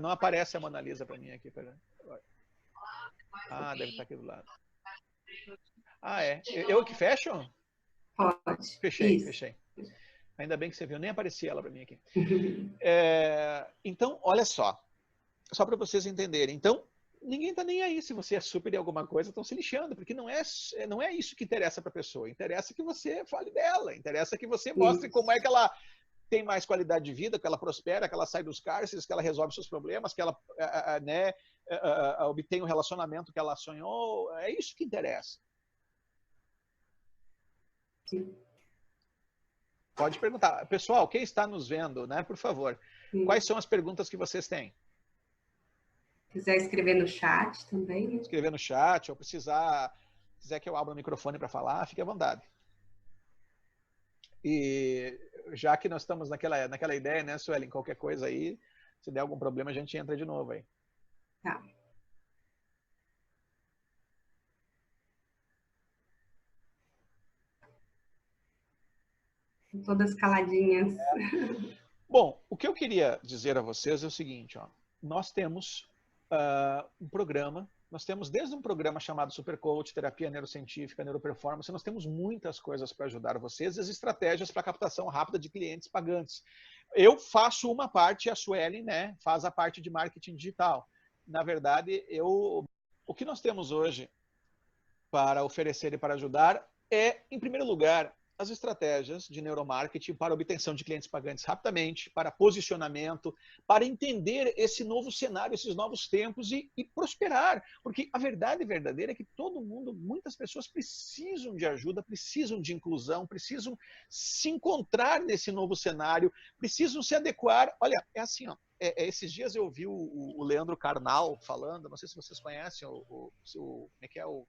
Não aparece a Mona Lisa para mim aqui. Pera. Ah, deve estar aqui do lado. Ah, é. Eu que fecho? Pode. Fechei, Isso. fechei. Ainda bem que você viu, nem aparecia ela para mim aqui. Então, olha só para vocês entenderem. Então, ninguém está nem aí se você é super em alguma coisa, estão se lixando, porque não é isso que interessa para a pessoa. Interessa que você fale dela, interessa que você mostre como é que ela tem mais qualidade de vida, que ela prospera, que ela sai dos cárceres, que ela resolve seus problemas, que ela obtém o relacionamento que ela sonhou. É isso que interessa. Sim. Pode perguntar. Pessoal, quem está nos vendo, né, por favor, quais são as perguntas que vocês têm? Se quiser escrever no chat também. Escrever no chat, ou quiser que eu abra o microfone para falar, fique à vontade. E já que nós estamos naquela ideia, né, Suelen, qualquer coisa aí, se der algum problema, a gente entra de novo aí. Tá. Todas caladinhas. Bom, o que eu queria dizer a vocês é o seguinte, ó, nós temos um programa, nós temos desde um programa chamado Super Coach, Terapia Neurocientífica, Neuroperformance, nós temos muitas coisas para ajudar vocês e as estratégias para captação rápida de clientes pagantes. Eu faço uma parte, a Suelen, né, faz a parte de marketing digital. Na verdade, o que nós temos hoje para oferecer e para ajudar é, em primeiro lugar, as estratégias de neuromarketing para obtenção de clientes pagantes rapidamente, para posicionamento, para entender esse novo cenário, esses novos tempos e prosperar. Porque a verdade verdadeira é que todo mundo, muitas pessoas precisam de ajuda, precisam de inclusão, precisam se encontrar nesse novo cenário, precisam se adequar. Olha, é assim, ó, esses dias eu ouvi o Leandro Carnal falando, não sei se vocês conhecem como é que é o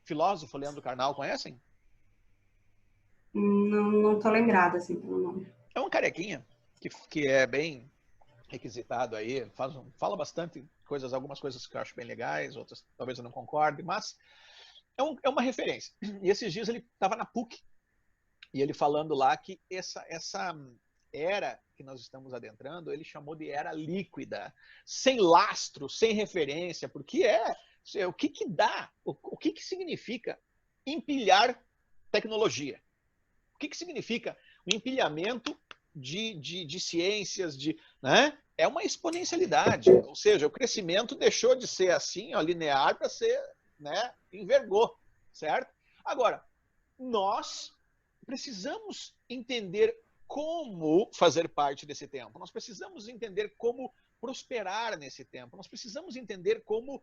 filósofo Leandro Carnal, conhecem? Não tô lembrada, assim, pelo nome. É um carequinha que é bem requisitado aí, fala bastante coisas, algumas coisas que eu acho bem legais, outras talvez eu não concorde, mas é uma referência. E esses dias ele estava na PUC e ele falando lá que essa era que nós estamos adentrando, ele chamou de era líquida, sem lastro, sem referência, porque o que dá, o que significa empilhar tecnologia? O que significa o empilhamento de ciências, né? É uma exponencialidade, ou seja, o crescimento deixou de ser assim, ó, linear, para ser, né, envergou, certo? Agora, nós precisamos entender como fazer parte desse tempo, nós precisamos entender como prosperar nesse tempo, nós precisamos entender como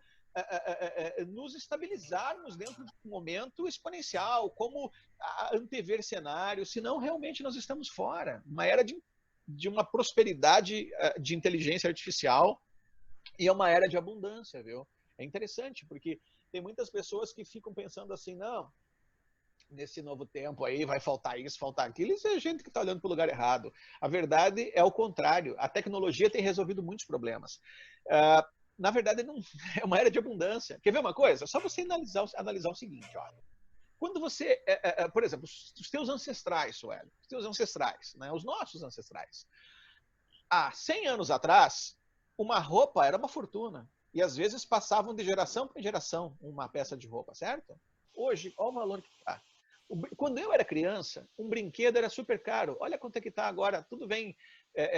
nos estabilizarmos dentro de um momento exponencial, como antever cenários, senão realmente nós estamos fora. Uma era de uma prosperidade de inteligência artificial e é uma era de abundância, viu? É interessante, porque tem muitas pessoas que ficam pensando assim, não, nesse novo tempo aí vai faltar isso, faltar aquilo, isso é gente que está olhando para o lugar errado. A verdade é o contrário, a tecnologia tem resolvido muitos problemas. Na verdade, não é uma era de abundância. Quer ver uma coisa? Só você analisar o seguinte, olha. Quando você, por exemplo, os teus ancestrais, Sueli, os teus ancestrais, né, os nossos ancestrais, há 100 anos atrás, uma roupa era uma fortuna. E às vezes passavam de geração para geração uma peça de roupa, certo? Hoje, olha o valor que está. Quando eu era criança, um brinquedo era super caro. Olha quanto é que está agora. Tudo vem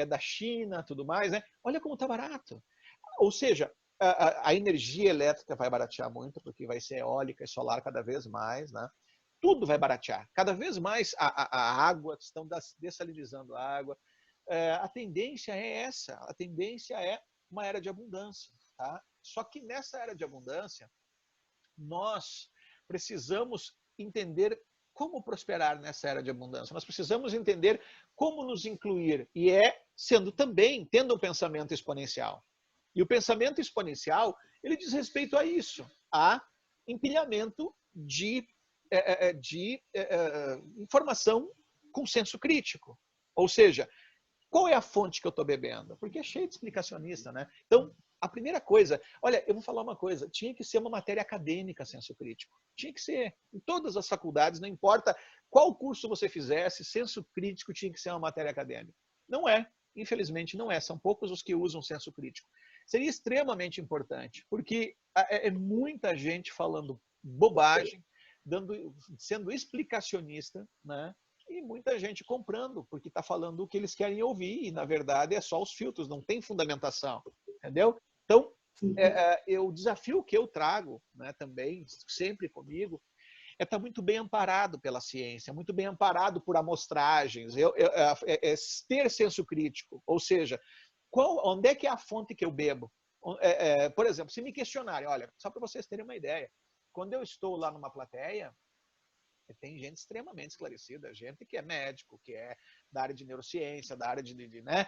da China, tudo mais, né? Olha como está barato. Ou seja, a energia elétrica vai baratear muito, porque vai ser eólica e solar cada vez mais, né? Tudo vai baratear. Cada vez mais a água, estão dessalinizando a água. A tendência é essa. A tendência é uma era de abundância. Tá? Só que nessa era de abundância, nós precisamos entender como prosperar nessa era de abundância. Nós precisamos entender como nos incluir. E sendo também, tendo um pensamento exponencial. E o pensamento exponencial, ele diz respeito a isso, a empilhamento de informação com senso crítico. Ou seja, qual é a fonte que eu estou bebendo? Porque é cheio de explicacionista, né? Então, A primeira coisa, olha, eu vou falar uma coisa, tinha que ser uma matéria acadêmica, senso crítico. Tinha que ser. Em todas as faculdades, não importa qual curso você fizesse, senso crítico tinha que ser uma matéria acadêmica. Não é. Infelizmente, não é. São poucos os que usam senso crítico. Seria extremamente importante, porque é muita gente falando bobagem, sendo explicacionista, né? E muita gente comprando, porque está falando o que eles querem ouvir, e na verdade é só os filtros, não tem fundamentação, entendeu? Então, o desafio que eu trago, né, também, sempre comigo, é estar muito bem amparado pela ciência, muito bem amparado por amostragens, ter senso crítico, ou seja, onde é que é a fonte que eu bebo? Por exemplo, se me questionarem, olha, só para vocês terem uma ideia, quando eu estou lá numa plateia, tem gente extremamente esclarecida, gente que é médico, que é da área de neurociência, da área né?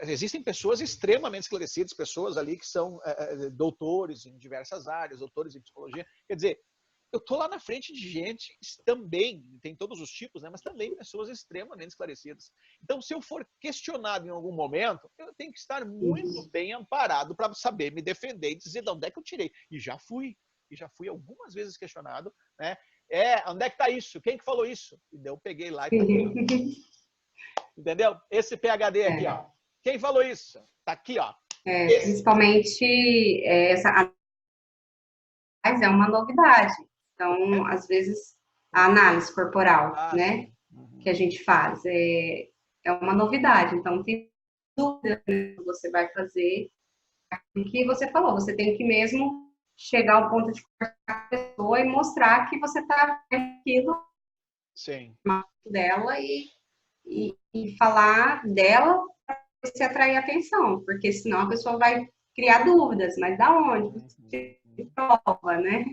Existem pessoas extremamente esclarecidas, pessoas ali que são doutores em diversas áreas, doutores em psicologia. Quer dizer, eu estou lá na frente de gente também, tem todos os tipos, né? Mas também pessoas extremamente esclarecidas. Então, se eu for questionado em algum momento, eu tenho que estar muito bem amparado para saber me defender e dizer de onde é que eu tirei. E já fui algumas vezes questionado, né? Onde é que está isso? Quem que falou isso? E daí eu peguei lá e tá aqui. Entendeu? Esse PhD aqui, ó. Quem falou isso? Tá aqui, ó. Principalmente essa é uma novidade. Então, às vezes, a análise corporal, né? Que a gente faz é uma novidade. Então, tem dúvida que você vai fazer. O que você falou, você tem que mesmo chegar ao ponto de conversar com a pessoa e mostrar que você está aquilo dela e falar dela para você atrair atenção, porque senão a pessoa vai criar dúvidas, mas da onde? Você prova, né?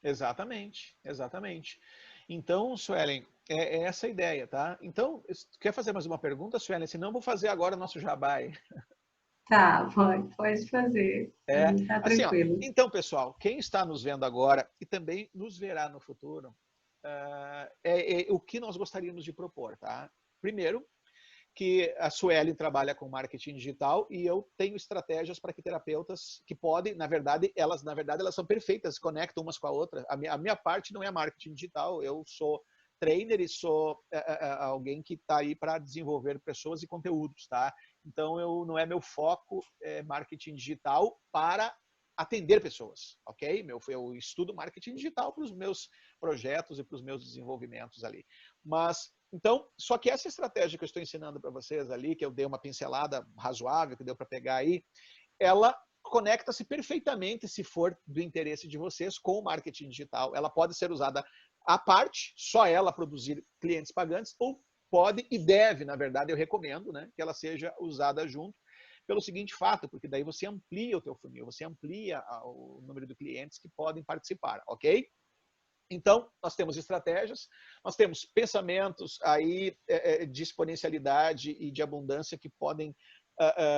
Exatamente, exatamente. Então, Suelen, é essa a ideia, tá? Então, quer fazer mais uma pergunta, Suelen? Senão eu vou fazer agora o nosso jabá. Tá, pode fazer. Tá assim, ó, tranquilo. então, pessoal, quem está nos vendo agora e também nos verá no futuro, o que nós gostaríamos de propor, tá? Primeiro, que a Suelen trabalha com marketing digital e eu tenho estratégias para que terapeutas que podem, na verdade, elas são perfeitas, se conectam umas com a outra. A minha parte não é marketing digital, eu sou trainer e sou alguém que está aí para desenvolver pessoas e conteúdos, tá? Então, não é meu foco marketing digital para atender pessoas, ok? Eu estudo marketing digital para os meus projetos e para os meus desenvolvimentos ali. Mas, então, só que essa estratégia que eu estou ensinando para vocês ali, que eu dei uma pincelada razoável, que deu para pegar aí, ela conecta-se perfeitamente, se for do interesse de vocês, com o marketing digital. Ela pode ser usada à parte, só ela produzir clientes pagantes, ou pode e deve, na verdade, eu recomendo, né, que ela seja usada junto, pelo seguinte fato, porque daí você amplia o teu funil, você amplia o número de clientes que podem participar, ok? Então, nós temos estratégias, nós temos pensamentos aí de exponencialidade e de abundância que podem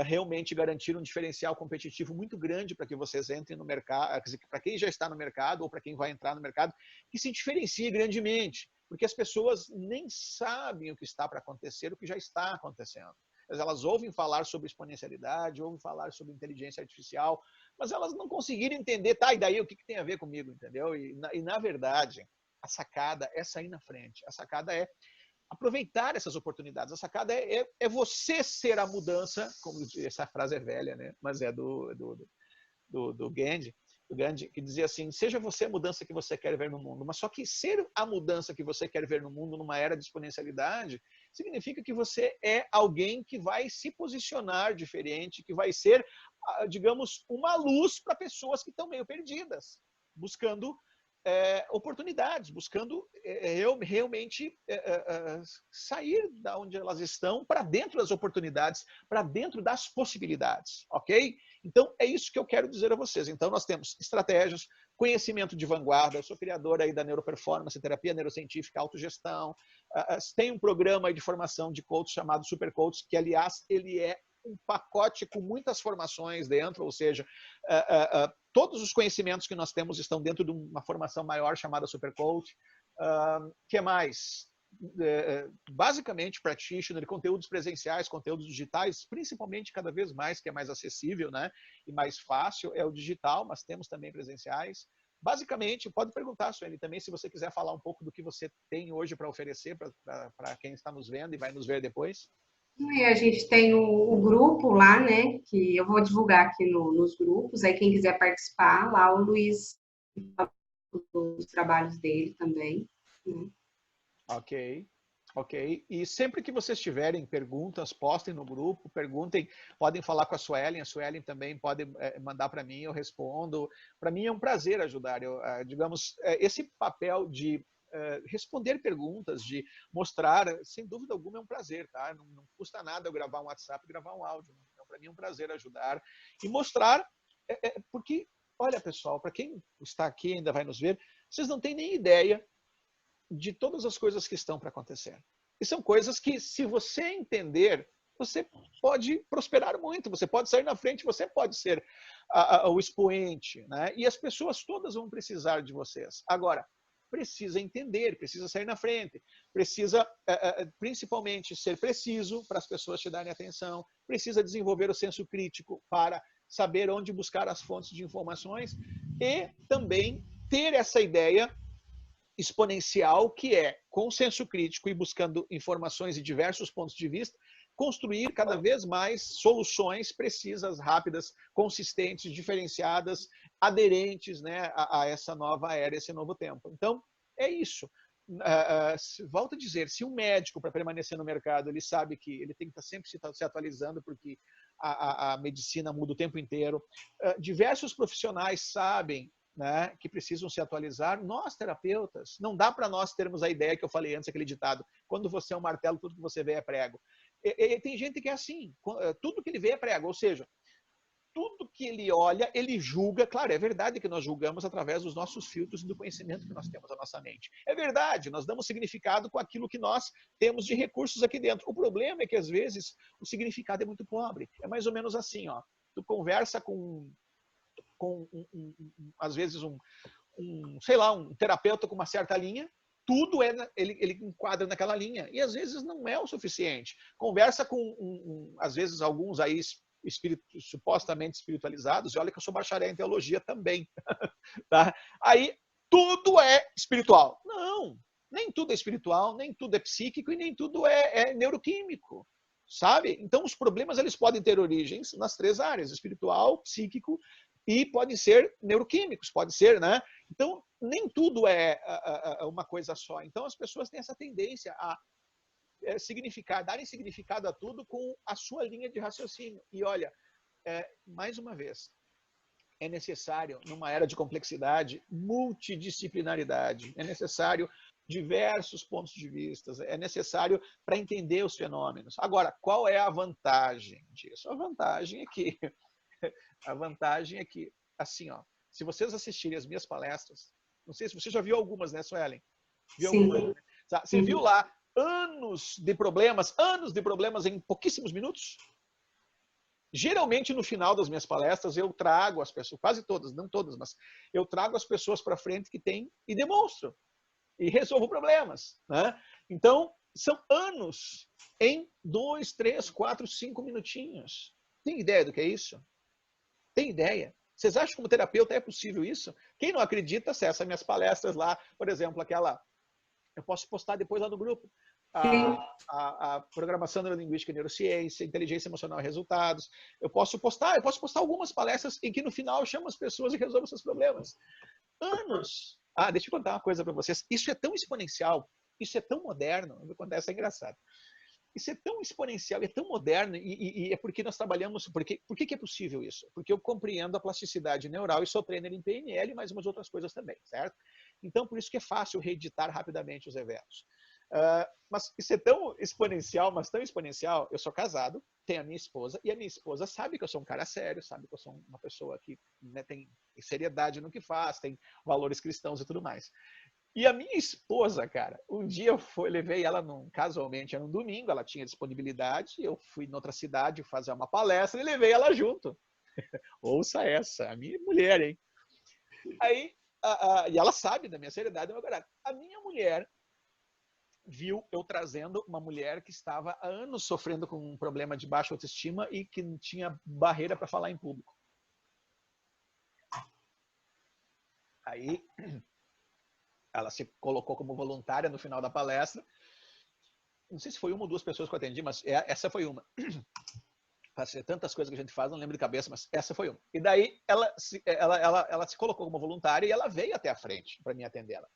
realmente garantir um diferencial competitivo muito grande para que vocês entrem no mercado, para quem já está no mercado ou para quem vai entrar no mercado, que se diferencie grandemente, porque as pessoas nem sabem o que está para acontecer, o que já está acontecendo. Elas ouvem falar sobre exponencialidade, ouvem falar sobre inteligência artificial, mas elas não conseguiram entender, tá, e daí o que tem a ver comigo, entendeu? E na verdade, a sacada é sair na frente, a sacada é aproveitar essas oportunidades, a sacada é você ser a mudança, como essa frase é velha, né? Mas é do Gandhi, que dizia assim, seja você a mudança que você quer ver no mundo, mas só que ser a mudança que você quer ver no mundo numa era de exponencialidade significa que você é alguém que vai se posicionar diferente, que vai ser, digamos, uma luz para pessoas que estão meio perdidas, buscando oportunidades, buscando realmente sair da onde elas estão para dentro das oportunidades, para dentro das possibilidades, ok? Então, é isso que eu quero dizer a vocês. Então, nós temos estratégias, conhecimento de vanguarda, eu sou criador aí da neuroperformance, terapia neurocientífica, autogestão, tem um programa aí de formação de coach chamado Super Coach, que, aliás, ele é um pacote com muitas formações dentro, ou seja, todos os conhecimentos que nós temos estão dentro de uma formação maior chamada Super Coach. Que mais? basicamente practitioner, conteúdos presenciais, conteúdos digitais, principalmente cada vez mais, que é mais acessível, né, e mais fácil, é o digital, mas temos também presenciais. Basicamente, pode perguntar, Sueli, também, se você quiser falar um pouco do que você tem hoje para oferecer para quem está nos vendo e vai nos ver depois. E a gente tem o grupo lá, né? Que eu vou divulgar aqui nos grupos. Aí quem quiser participar, lá o Luiz os trabalhos dele também. Né? Ok. Ok? E sempre que vocês tiverem perguntas, postem no grupo, perguntem, podem falar com a Suelen também pode mandar para mim, eu respondo. Para mim é um prazer ajudar. Digamos, esse papel de responder perguntas, de mostrar, sem dúvida alguma é um prazer, tá? Não custa nada eu gravar um WhatsApp e gravar um áudio. Então, para mim é um prazer ajudar e mostrar, porque, olha pessoal, para quem está aqui e ainda vai nos ver, vocês não têm nem ideia de todas as coisas que estão para acontecer. E são coisas que, se você entender, você pode prosperar muito, você pode sair na frente, você pode ser o expoente, né? E as pessoas todas vão precisar de vocês. Agora, precisa entender, precisa sair na frente, precisa principalmente ser preciso para as pessoas te darem atenção, precisa desenvolver o senso crítico para saber onde buscar as fontes de informações e também ter essa ideia exponencial, que é, com senso crítico e buscando informações de diversos pontos de vista, construir cada vez mais soluções precisas, rápidas, consistentes, diferenciadas, aderentes, né, a essa nova era, esse novo tempo. Então, é isso. Volto a dizer, se um médico, para permanecer no mercado, ele sabe que ele tem que estar sempre se atualizando, porque a medicina muda o tempo inteiro. Diversos profissionais sabem, né, que precisam se atualizar. Nós, terapeutas, não dá para nós termos a ideia que eu falei antes, aquele ditado, quando você é um martelo, tudo que você vê é prego. E tem gente que é assim, tudo que ele vê é prego, ou seja, tudo que ele olha, ele julga. Claro, é verdade que nós julgamos através dos nossos filtros e do conhecimento que nós temos na nossa mente. É verdade, nós damos significado com aquilo que nós temos de recursos aqui dentro. O problema é que, às vezes, o significado é muito pobre. É mais ou menos assim, ó. Tu conversa com às vezes, sei lá, um terapeuta com uma certa linha, tudo ele enquadra naquela linha. E às vezes não é o suficiente. Conversa com às vezes, alguns aí supostamente espiritualizados, e olha que eu sou bacharel em teologia também. Tá? Aí tudo é espiritual. Não, nem tudo é espiritual, nem tudo é psíquico e nem tudo é neuroquímico. Sabe? Então, os problemas eles podem ter origens nas três áreas: espiritual, psíquico e podem ser neuroquímicos, pode ser, né? Então, nem tudo é uma coisa só. Então, as pessoas têm essa tendência a darem significado a tudo com a sua linha de raciocínio. E olha, mais uma vez, é necessário, numa era de complexidade, multidisciplinaridade. É necessário diversos pontos de vista. É necessário para entender os fenômenos. Agora, qual é a vantagem disso? A vantagem é que, assim, ó, se vocês assistirem as minhas palestras, não sei se você já viu algumas, né, Suelen? Viu algumas, né? Você viu lá anos de problemas em pouquíssimos minutos? Geralmente, no final das minhas palestras, eu trago as pessoas, quase todas, não todas, mas eu trago as pessoas para frente que têm e demonstro. E resolvo problemas, né? Então, são anos em 2, 3, 4, 5 minutinhos. Tem ideia do que é isso? Tem ideia? Vocês acham que como terapeuta é possível isso? Quem não acredita, acessa minhas palestras lá, por exemplo, aquela... Eu posso postar depois lá no grupo. A programação neurolinguística e neurociência, inteligência emocional e resultados. Eu posso postar algumas palestras em que no final eu chamo as pessoas e resolvo seus problemas. Anos. Deixa eu contar uma coisa para vocês. Isso é tão exponencial, isso é tão moderno. Eu vou contar, essa é engraçada. Isso é tão exponencial, é tão moderno, e é porque nós trabalhamos... Por que é possível isso? Porque eu compreendo a plasticidade neural e sou trainer em PNL e mais umas outras coisas também, certo? Então, por isso que é fácil reeditar rapidamente os eventos. Mas isso é tão exponencial, eu sou casado, tenho a minha esposa, e a minha esposa sabe que eu sou um cara sério, sabe que eu sou uma pessoa que, né, tem seriedade no que faz, tem valores cristãos e tudo mais. E a minha esposa, cara, um dia eu levei ela, casualmente, era um domingo, ela tinha disponibilidade, eu fui em outra cidade fazer uma palestra e levei ela junto. Ouça essa, a minha mulher, hein? Aí, e ela sabe da minha seriedade e do meu caráter. A minha mulher viu eu trazendo uma mulher que estava há anos sofrendo com um problema de baixa autoestima e que tinha barreira para falar em público. Aí ela se colocou como voluntária no final da palestra. Não sei se foi uma ou duas pessoas que eu atendi, mas essa foi uma. Faz tantas coisas que a gente faz, não lembro de cabeça, mas essa foi uma. E daí ela se colocou como voluntária e ela veio até a frente para me atender ela.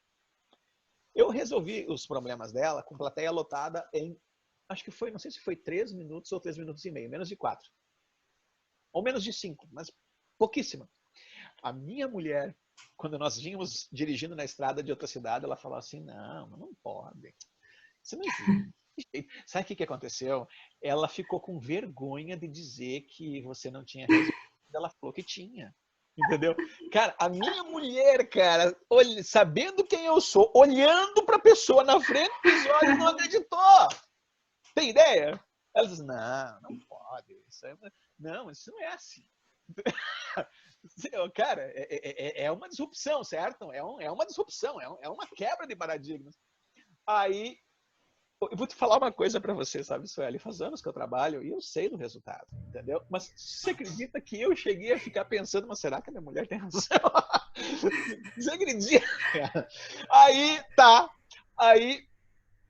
Eu resolvi os problemas dela com plateia lotada em, acho que foi, não sei se foi 3 minutos ou 3 minutos e meio, menos de 4. Ou menos de 5, mas pouquíssima. A minha mulher, quando nós vínhamos dirigindo na estrada de outra cidade, ela falou assim, não pode. Isso não existe. Sabe o que aconteceu? Ela ficou com vergonha de dizer que você não tinha resolvido. Ela falou que tinha. Entendeu? Cara, a minha mulher, cara, sabendo quem eu sou, olhando para a pessoa na frente dos olhos, não acreditou. Tem ideia? Ela disse, não pode. Isso não é assim. Cara, é uma disrupção, certo? É uma disrupção, é uma quebra de paradigmas. Aí, eu vou te falar uma coisa para você, sabe, Sueli? Faz anos que eu trabalho e eu sei do resultado, entendeu? Mas você acredita que eu cheguei a ficar pensando, mas será que a minha mulher tem razão? Você acredita? Aí, tá. Aí,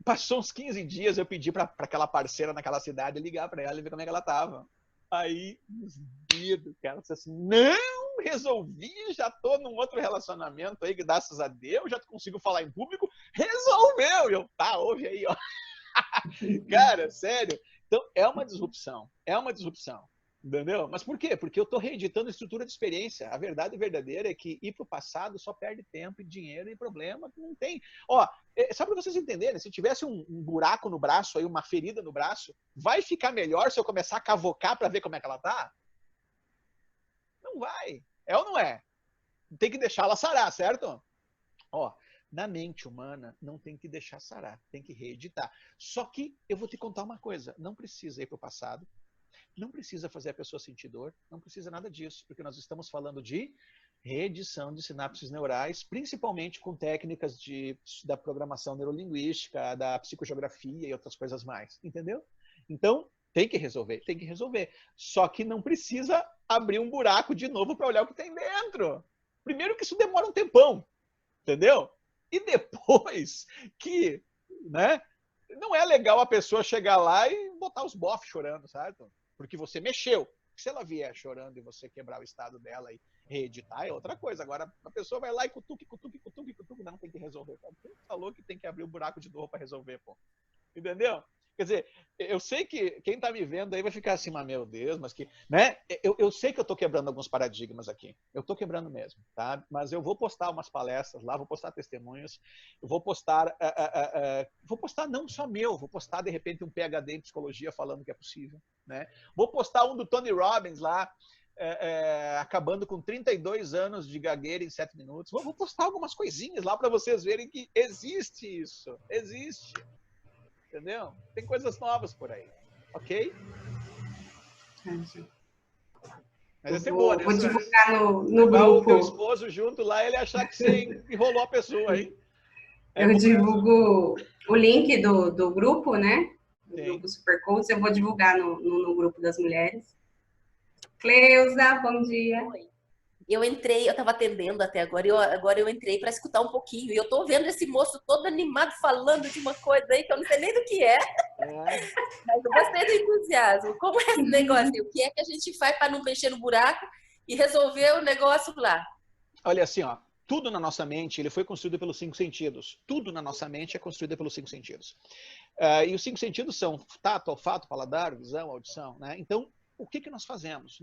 passou uns 15 dias, eu pedi para aquela parceira naquela cidade ligar para ela e ver como é que ela tava. Aí, uns dedos, cara, disse assim, não, resolvi, já tô num outro relacionamento aí, que graças a Deus, já consigo falar em público, resolveu! Eu, tá, ouve aí, ó. Cara, sério. Então, é uma disrupção, entendeu? Mas por quê? Porque eu tô reeditando estrutura de experiência. A verdade verdadeira é que ir pro passado só perde tempo e dinheiro e problema que não tem. Ó, só para vocês entenderem, se tivesse um buraco no braço, aí uma ferida no braço, vai ficar melhor se eu começar a cavocar para ver como é que ela tá? Não vai. É ou não é? Tem que deixar ela sarar, certo? Ó, na mente humana, não tem que deixar sarar, tem que reeditar. Só que eu vou te contar uma coisa, não precisa ir para o passado, não precisa fazer a pessoa sentir dor, não precisa nada disso, porque nós estamos falando de reedição de sinapses neurais, principalmente com técnicas da programação neurolinguística, da psicogeografia e outras coisas mais, entendeu? Então, tem que resolver. Só que não precisa abrir um buraco de novo para olhar o que tem dentro. Primeiro que isso demora um tempão, entendeu? E depois que, né, não é legal a pessoa chegar lá e botar os bofs chorando, certo? Porque você mexeu. Se ela vier chorando e você quebrar o estado dela e reeditar, é outra coisa. Agora, a pessoa vai lá e cutuque, não, tem que resolver. Quem falou que tem que abrir o buraco de novo para resolver, pô? Entendeu? Quer dizer, eu sei que quem está me vendo aí vai ficar assim, mas meu Deus, mas que, né? Eu sei que eu estou quebrando alguns paradigmas aqui. Eu estou quebrando mesmo, tá? Mas eu vou postar umas palestras lá, vou postar testemunhos, eu vou postar não só meu, vou postar de repente um PhD em psicologia falando que é possível, né? Vou postar um do Tony Robbins lá, acabando com 32 anos de gagueira em 7 minutos. Vou postar algumas coisinhas lá para vocês verem que existe isso, existe. Entendeu? Tem coisas novas por aí, ok? Mas essa é boa, né? Vou divulgar no levar grupo. O teu esposo junto lá, ele achar que você enrolou a pessoa, hein? Eu divulgo o link do grupo, né? Do Sim. grupo Supercoach, eu vou divulgar no grupo das mulheres. Cleusa, bom dia. Oi. Eu estava atendendo até agora, agora eu entrei para escutar um pouquinho, e eu tô vendo esse moço todo animado falando de uma coisa aí que eu não sei nem do que é. Mas eu gostei do entusiasmo. Como é esse negócio? O que é que a gente faz para não mexer no buraco e resolver o negócio lá? Olha assim, ó, tudo na nossa mente ele foi construído pelos 5 sentidos. Tudo na nossa mente é construído pelos 5 sentidos. E os 5 sentidos são tato, olfato, paladar, visão, audição, né? Então, o que nós fazemos?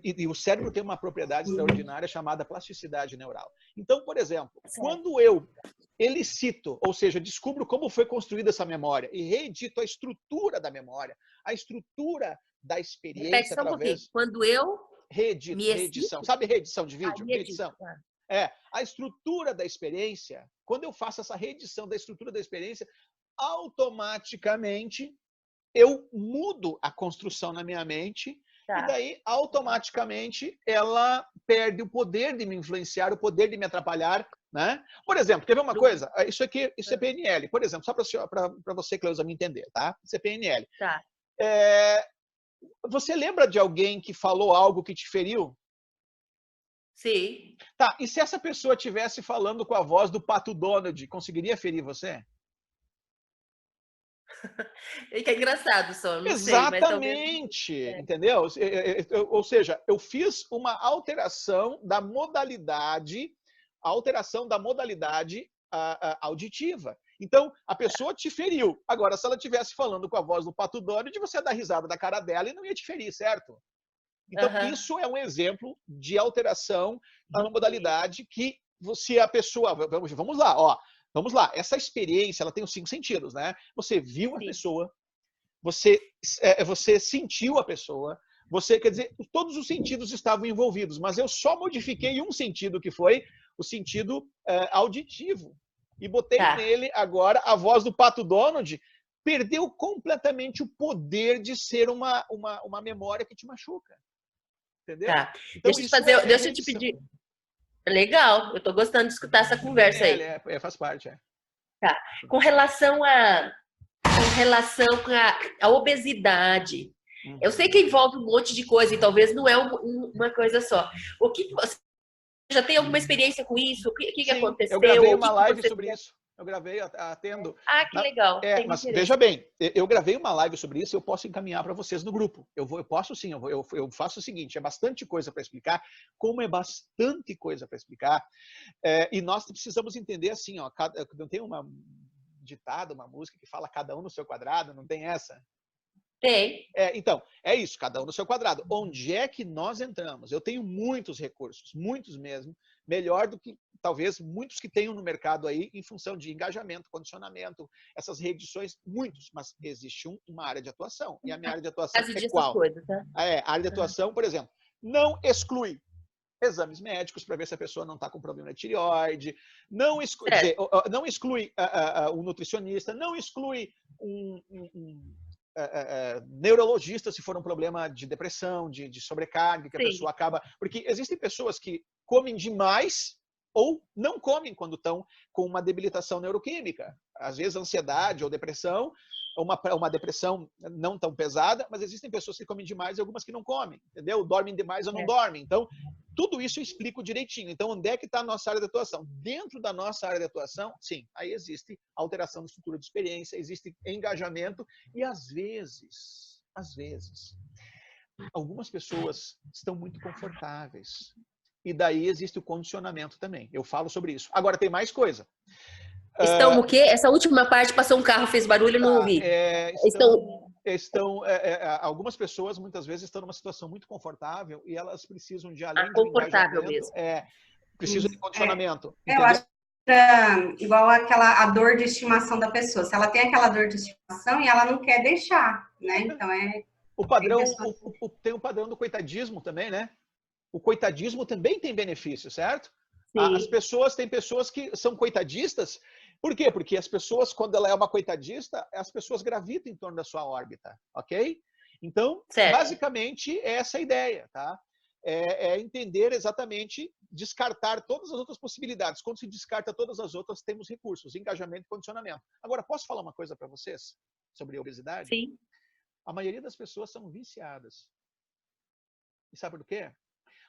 E o cérebro tem uma propriedade extraordinária chamada plasticidade neural. Então, por exemplo, quando eu elicito, ou seja, descubro como foi construída essa memória e reedito a estrutura da memória, a estrutura da experiência através... Quando eu... reedição. Sabe reedição de vídeo? Reedição. A estrutura da experiência, quando eu faço essa reedição da estrutura da experiência, automaticamente eu mudo a construção na minha mente e daí automaticamente ela perde o poder de me influenciar, o poder de me atrapalhar né? Por exemplo, quer ver uma coisa? Isso aqui, isso é PNL. Por exemplo, só para você, Cleusa, me entender, tá? Isso é PNL. Tá. Você lembra de alguém que falou algo que te feriu? Sim. Tá, e se essa pessoa estivesse falando com a voz do Pato Donald, conseguiria ferir você? É que é engraçado só, não sei, mas talvez... Exatamente, entendeu? Ou seja, eu fiz uma alteração da modalidade auditiva. Então, a pessoa te feriu. Agora, se ela estivesse falando com a voz do Pato Donald, você ia dar risada da cara dela e não ia te ferir, certo? Então, isso é um exemplo de alteração de uma modalidade que, se a pessoa... Vamos lá, ó. Vamos lá. Essa experiência, ela tem os 5 sentidos, né? Você viu a pessoa, você sentiu a pessoa, quer dizer, todos os sentidos estavam envolvidos, mas eu só modifiquei um sentido, que foi o sentido auditivo. E botei nele agora a voz do Pato Donald, perdeu completamente o poder de ser uma memória que te machuca. Entendeu? Tá. Então, deixa eu te pedir. Legal, eu tô gostando de escutar essa conversa aí. Faz parte, Tá. Com relação à obesidade, eu sei que envolve um monte de coisa e talvez não é uma coisa só. O que você já tem alguma experiência com isso? O que aconteceu? Eu gravei uma live sobre isso. Eu gravei atendo. Ah, que legal. Mas veja bem, eu gravei uma live sobre isso e eu posso encaminhar para vocês no grupo. Eu posso sim, eu faço o seguinte, é bastante coisa para explicar, como é bastante coisa para explicar, e nós precisamos entender assim, ó, não tem uma ditada, uma música que fala cada um no seu quadrado, não tem essa? Tem. Então, é isso, cada um no seu quadrado. Onde é que nós entramos? Eu tenho muitos recursos, muitos mesmo, melhor do que talvez muitos que tenham no mercado aí, em função de engajamento, condicionamento, essas reedições, muitos, mas existe uma área de atuação. E a minha área de atuação é qual? Coisas, tá? A área de atuação, por exemplo, não exclui exames médicos para ver se a pessoa não está com problema de tireoide, não exclui um nutricionista, não exclui neurologista se for um problema de depressão, de sobrecarga, que a pessoa acaba... Porque existem pessoas que comem demais ou não comem quando estão com uma debilitação neuroquímica. Às vezes, ansiedade ou depressão, uma depressão não tão pesada, mas existem pessoas que comem demais e algumas que não comem, entendeu? Dormem demais ou não dormem. Então, tudo isso eu explico direitinho. Então, onde é que está a nossa área de atuação? Dentro da nossa área de atuação, sim, aí existe alteração da estrutura de experiência, existe engajamento e, às vezes, algumas pessoas estão muito confortáveis. E daí existe o condicionamento também. Eu falo sobre isso. Agora, tem mais coisa. Estão o quê? Essa última parte passou um carro, fez barulho, eu não ouvi. Algumas pessoas, muitas vezes, estão numa situação muito confortável e elas precisam de, além do confortável mesmo. Precisam de condicionamento. Eu acho que é igual a dor de estimação da pessoa. Se ela tem aquela dor de estimação e ela não quer deixar, né? Então o padrão, tem o padrão do coitadismo também, né? O coitadismo também tem benefício, certo? Tem pessoas que são coitadistas. Por quê? Porque as pessoas, quando ela é uma coitadista, as pessoas gravitam em torno da sua órbita, ok? Então, basicamente, é essa a ideia, tá? É entender exatamente, descartar todas as outras possibilidades. Quando se descarta todas as outras, temos recursos, engajamento e condicionamento. Agora, posso falar uma coisa para vocês sobre a obesidade? Sim. A maioria das pessoas são viciadas. E sabe por quê?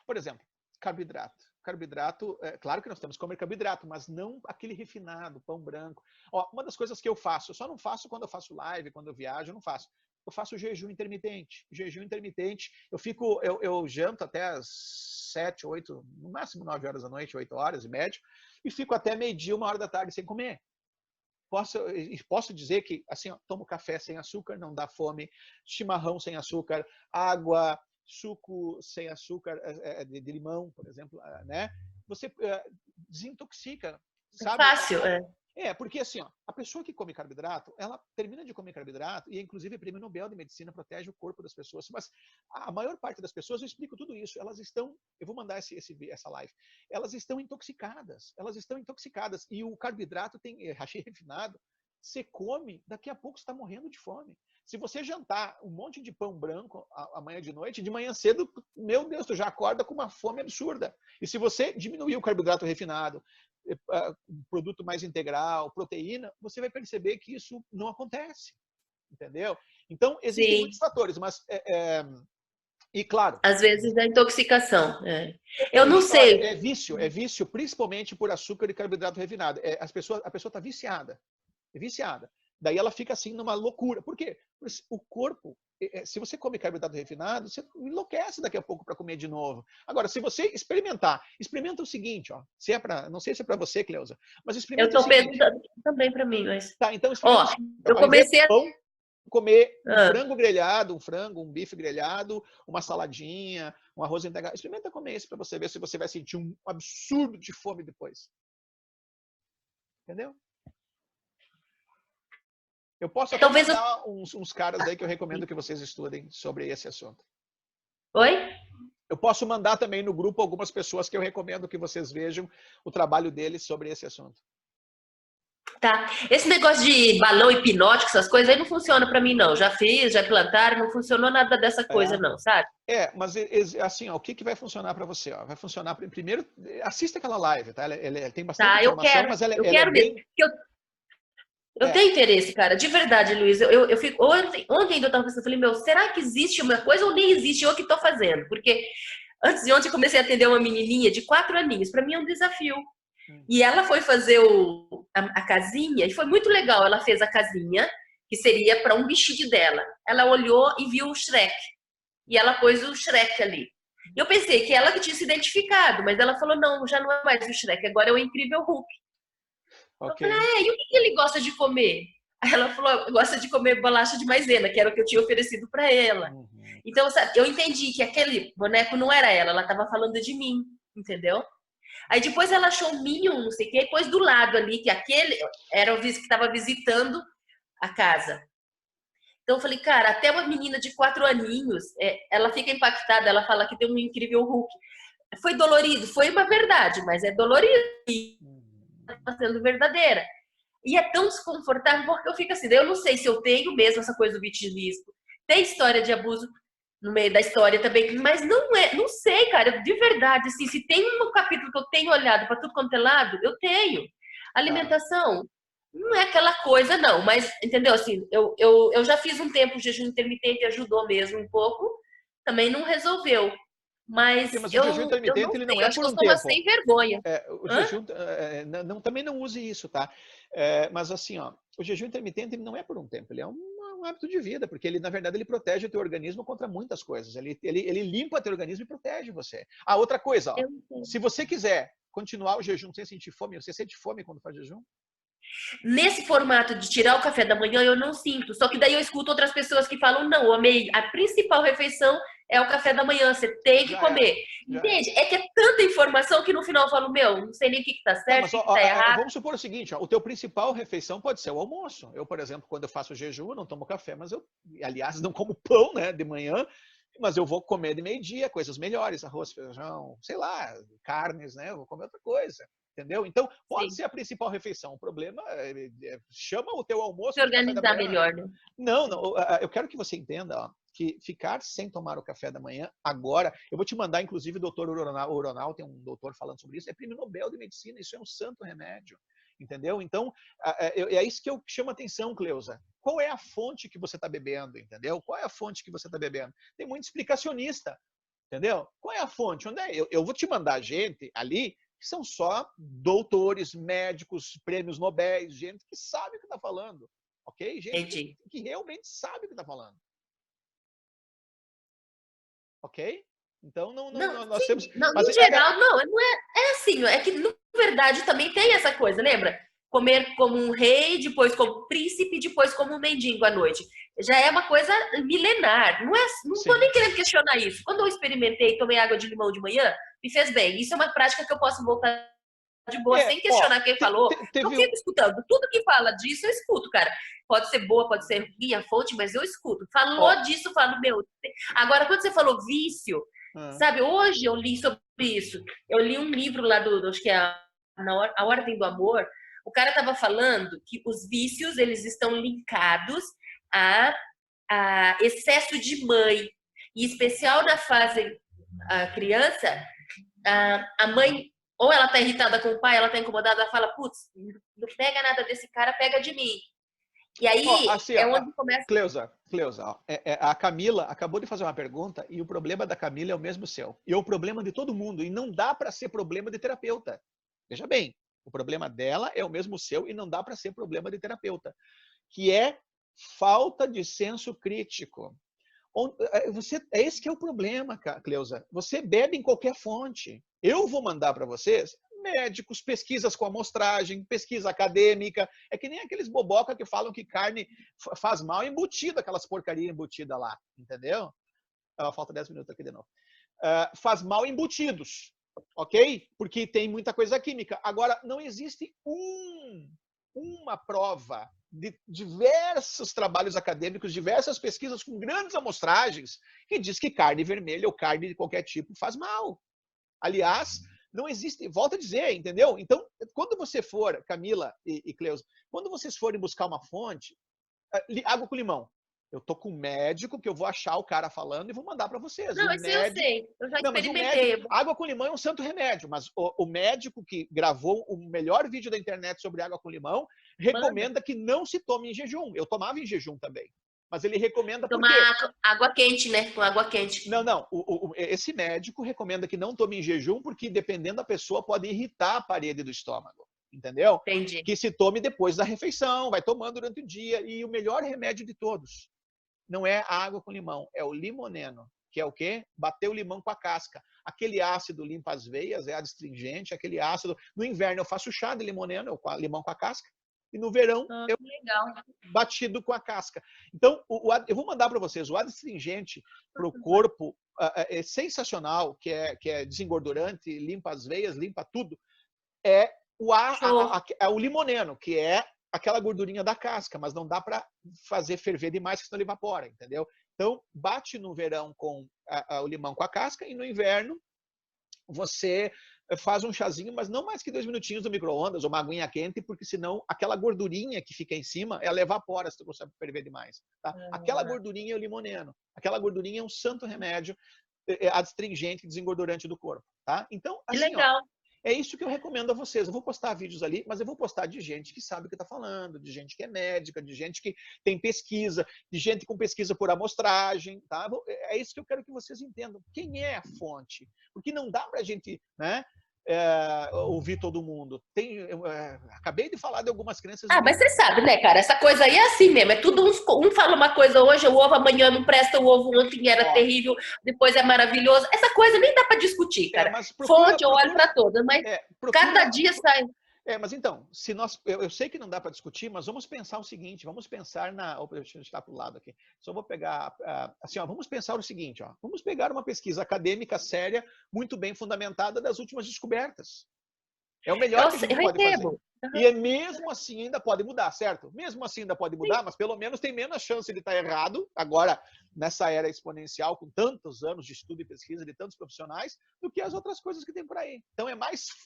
Por exemplo, carboidrato. Carboidrato, claro que nós temos que comer carboidrato, mas não aquele refinado, pão branco. Ó, uma das coisas que eu faço, eu só não faço quando eu faço live, quando eu viajo, eu não faço. Eu faço jejum intermitente. Jejum intermitente, eu janto até às 7, 8, no máximo 9 horas da noite, 8 horas em média, e fico até meio-dia, 1 hora da tarde sem comer. Posso dizer que, assim, ó, tomo café sem açúcar, não dá fome, chimarrão sem açúcar, água, suco sem açúcar de limão, por exemplo, né? Você desintoxica, sabe? É fácil, porque assim, ó, a pessoa que come carboidrato, ela termina de comer carboidrato e, inclusive, o Prêmio Nobel de Medicina protege o corpo das pessoas. Mas a maior parte das pessoas, eu explico tudo isso, elas estão, eu vou mandar essa live, elas estão intoxicadas. E o carboidrato tem hashi refinado, você come, daqui a pouco você está morrendo de fome. Se você jantar um monte de pão branco amanhã de noite, de manhã cedo, meu Deus, tu já acorda com uma fome absurda. E se você diminuir o carboidrato refinado, um produto mais integral, proteína, você vai perceber que isso não acontece, entendeu? Então, existem muitos fatores, mas... E claro... Às vezes é intoxicação. Eu não sei. É vício, principalmente por açúcar e carboidrato refinado. A pessoa está viciada. É viciada. Daí ela fica assim numa loucura. Por quê? Porque o corpo, se você come carboidrato refinado, você enlouquece daqui a pouco para comer de novo. Agora, se você experimenta o seguinte, ó. Se é pra, não sei se é para você, Cleusa, mas experimenta Eu o seguinte. estou pensando também para mim, mas... Tá, então experimenta o seguinte. Eu comecei a... Comer um frango grelhado, um bife grelhado, uma saladinha, um arroz integral. Experimenta comer isso para você ver se você vai sentir um absurdo de fome depois. Entendeu? Eu posso até mandar uns caras aí que eu recomendo que vocês estudem sobre esse assunto. Oi? Eu posso mandar também no grupo algumas pessoas que eu recomendo que vocês vejam o trabalho deles sobre esse assunto. Tá. Esse negócio de balão hipnótico, essas coisas aí não funciona pra mim, não. Já fiz, já implantaram, não funcionou nada dessa coisa, não, sabe? Mas assim, ó, o que vai funcionar pra você? Ó? Vai funcionar, primeiro, assista aquela live, tá? Ela tem bastante informação, mas ela é bem... Eu tenho interesse, cara, de verdade, Luiz. Eu fico, ontem eu tava pensando, falei, será que existe uma coisa ou nem existe eu que tô fazendo? Porque antes de ontem eu comecei a atender uma menininha de 4 aninhos. Pra mim é um desafio. E ela foi fazer a casinha, e foi muito legal. Ela fez a casinha, que seria para um bichinho dela. Ela olhou e viu o Shrek. E ela pôs o Shrek ali. Eu pensei que ela que tinha se identificado, mas ela falou, não, já não é mais o Shrek, agora é o Incrível Hulk. Okay. Eu falei, e o que ele gosta de comer? Aí ela falou, gosta de comer bolacha de maisena, que era o que eu tinha oferecido para ela. Então, sabe, eu entendi que aquele boneco não era ela estava falando de mim, entendeu? Aí depois ela achou um Minion, não sei o que, e pôs do lado ali, que aquele era o vice que estava visitando a casa. Então eu falei, cara, até uma menina de 4 aninhos, ela fica impactada, ela fala que tem um Incrível Hulk. Foi dolorido, foi uma verdade, mas é dolorido e está sendo verdadeira. E é tão desconfortável porque eu fico assim, eu não sei se eu tenho mesmo essa coisa do vitimismo. Tem história de abuso no meio da história também, mas não sei, cara, de verdade, assim, se tem um capítulo que eu tenho olhado para tudo quanto é lado, eu tenho. Alimentação não é aquela coisa, não, mas, entendeu, assim, eu já fiz um tempo, o jejum intermitente ajudou mesmo um pouco, também não resolveu, mas o jejum intermitente, ele não é por um tempo. Sem vergonha. O jejum, também não use isso, tá? Mas assim, ó, o jejum intermitente ele não é por um tempo, ele é um hábito de vida, porque ele, na verdade, ele protege o teu organismo contra muitas coisas. Ele limpa o teu organismo e protege você. Outra coisa, ó, se você quiser continuar o jejum sem sentir fome, você sente fome quando faz jejum? Nesse formato de tirar o café da manhã, eu não sinto. Só que daí eu escuto outras pessoas que falam, não, a principal refeição é o café da manhã, você tem que comer. Entende? É que é tanta informação que no final eu falo, não sei nem o que tá certo, o que tá errado. Vamos supor o seguinte, ó, o teu principal refeição pode ser o almoço. Eu, por exemplo, quando eu faço jejum, eu não tomo café, mas aliás, não como pão, né, de manhã, mas eu vou comer de meio-dia, coisas melhores, arroz, feijão, sei lá, carnes, né, eu vou comer outra coisa. Entendeu? Então, pode ser a principal refeição. O problema chama o teu almoço se organizar melhor, né? Não, eu quero que você entenda, ó, que ficar sem tomar o café da manhã agora, eu vou te mandar, inclusive, o doutor Uronal, tem um doutor falando sobre isso, é prêmio Nobel de Medicina, isso é um santo remédio, entendeu? Então, é isso que eu chamo a atenção, Cleusa. Qual é a fonte que você está bebendo, entendeu? Qual é a fonte que você está bebendo? Tem muito explicacionista, entendeu? Qual é a fonte? Onde é? Eu vou te mandar gente ali que são só doutores, médicos, prêmios Nobel, gente que sabe o que está falando, ok? Gente que realmente sabe o que está falando. Ok? Então, nós temos... no geral, não é assim, é que, na verdade, também tem essa coisa, lembra? Comer como um rei, depois como príncipe, depois como um mendigo à noite. Já é uma coisa milenar. Não estou nem querendo questionar isso. Quando eu experimentei, tomei água de limão de manhã, me fez bem. Isso é uma prática que eu posso voltar de boa, sem questionar quem falou. Eu fico escutando. Tudo que fala disso, eu escuto, cara. Pode ser boa, pode ser ruim a fonte, mas eu escuto. Falou disso, falo, meu. Agora, quando você falou vício, sabe, hoje eu li sobre isso. Eu li um livro lá acho que é A Ordem do Amor. O cara estava falando que os vícios, eles estão linkados a excesso de mãe. Em especial na fase criança, a mãe Ou ela tá irritada com o pai, ela tá incomodada, ela fala, putz, não pega nada desse cara, pega de mim. E aí Assim, é onde começa... Cleusa, ó, a Camila acabou de fazer uma pergunta e o problema da Camila é o mesmo seu. E é o problema de todo mundo. E não dá para ser problema de terapeuta. Veja bem, o problema dela é o mesmo seu e não dá para ser problema de terapeuta. Que é falta de senso crítico. Esse que é o problema, Cleusa. Você bebe em qualquer fonte. Eu vou mandar para vocês médicos, pesquisas com amostragem, pesquisa acadêmica. É que nem aqueles boboca que falam que carne faz mal embutida, aquelas porcaria embutida lá, entendeu? Falta 10 minutos aqui de novo. Faz mal embutidos, ok? Porque tem muita coisa química. Agora, não existe uma prova de diversos trabalhos acadêmicos, diversas pesquisas com grandes amostragens que diz que carne vermelha ou carne de qualquer tipo faz mal. Aliás, não existe, volto a dizer, entendeu? Então, quando você for, Camila e Cleusa, quando vocês forem buscar uma fonte, água com limão. Eu tô com um médico que eu vou achar o cara falando e vou mandar para vocês. Não, isso eu sei, eu já experimentei. Água com limão é um santo remédio, mas o médico que gravou o melhor vídeo da internet sobre água com limão recomenda que não se tome em jejum. Eu tomava em jejum também. Mas ele recomenda tomar água quente, né? Com água quente. Não. Esse médico recomenda que não tome em jejum porque, dependendo da pessoa, pode irritar a parede do estômago. Entendeu? Entendi. Que se tome depois da refeição, vai tomando durante o dia. E o melhor remédio de todos não é a água com limão, é o limoneno. Que é o quê? Bater o limão com a casca. Aquele ácido limpa as veias, é adstringente, aquele ácido. No inverno eu faço chá de limoneno, limão com a casca. E no verão, eu batido com a casca. Então, eu vou mandar para vocês, o adstringente para o corpo é sensacional, que é desengordurante, limpa as veias, limpa tudo. É o limoneno, que é aquela gordurinha da casca, mas não dá para fazer ferver demais, senão ele evapora, entendeu? Então, bate no verão com o limão com a casca e no inverno você faz um chazinho, mas não mais que 2 minutinhos no micro-ondas ou uma aguinha quente, porque senão aquela gordurinha que fica em cima, ela evapora se tu consegue ferver demais. Tá? Aquela gordurinha é o limoneno. Aquela gordurinha é um santo remédio adstringente, desengordurante do corpo. Tá? Então, assim, que legal. É isso que eu recomendo a vocês. Eu vou postar vídeos ali, mas eu vou postar de gente que sabe o que está falando, de gente que é médica, de gente que tem pesquisa, de gente com pesquisa por amostragem. Tá? É isso que eu quero que vocês entendam. Quem é a fonte? Porque não dá para a gente, né, ouvir todo mundo. Acabei de falar de algumas crenças... mas você sabe, né, cara? Essa coisa aí é assim mesmo. É tudo um fala uma coisa hoje, o ovo amanhã não presta, o ovo ontem era terrível, depois é maravilhoso. Essa coisa nem dá para discutir, cara. Fonte eu olho para todas, mas cada dia sai... Mas então, se eu sei que não dá para discutir, mas vamos pensar o seguinte, vamos pensar deixa eu estar para o lado aqui. Só vou pegar, assim, vamos pensar o seguinte, vamos pegar uma pesquisa acadêmica séria, muito bem fundamentada das últimas descobertas. É o melhor que a gente pode fazer. E mesmo assim ainda pode mudar, certo? Mesmo assim ainda pode mudar, mas pelo menos tem menos chance de estar errado, agora, nessa era exponencial, com tantos anos de estudo e pesquisa de tantos profissionais, do que as outras coisas que tem por aí. Então é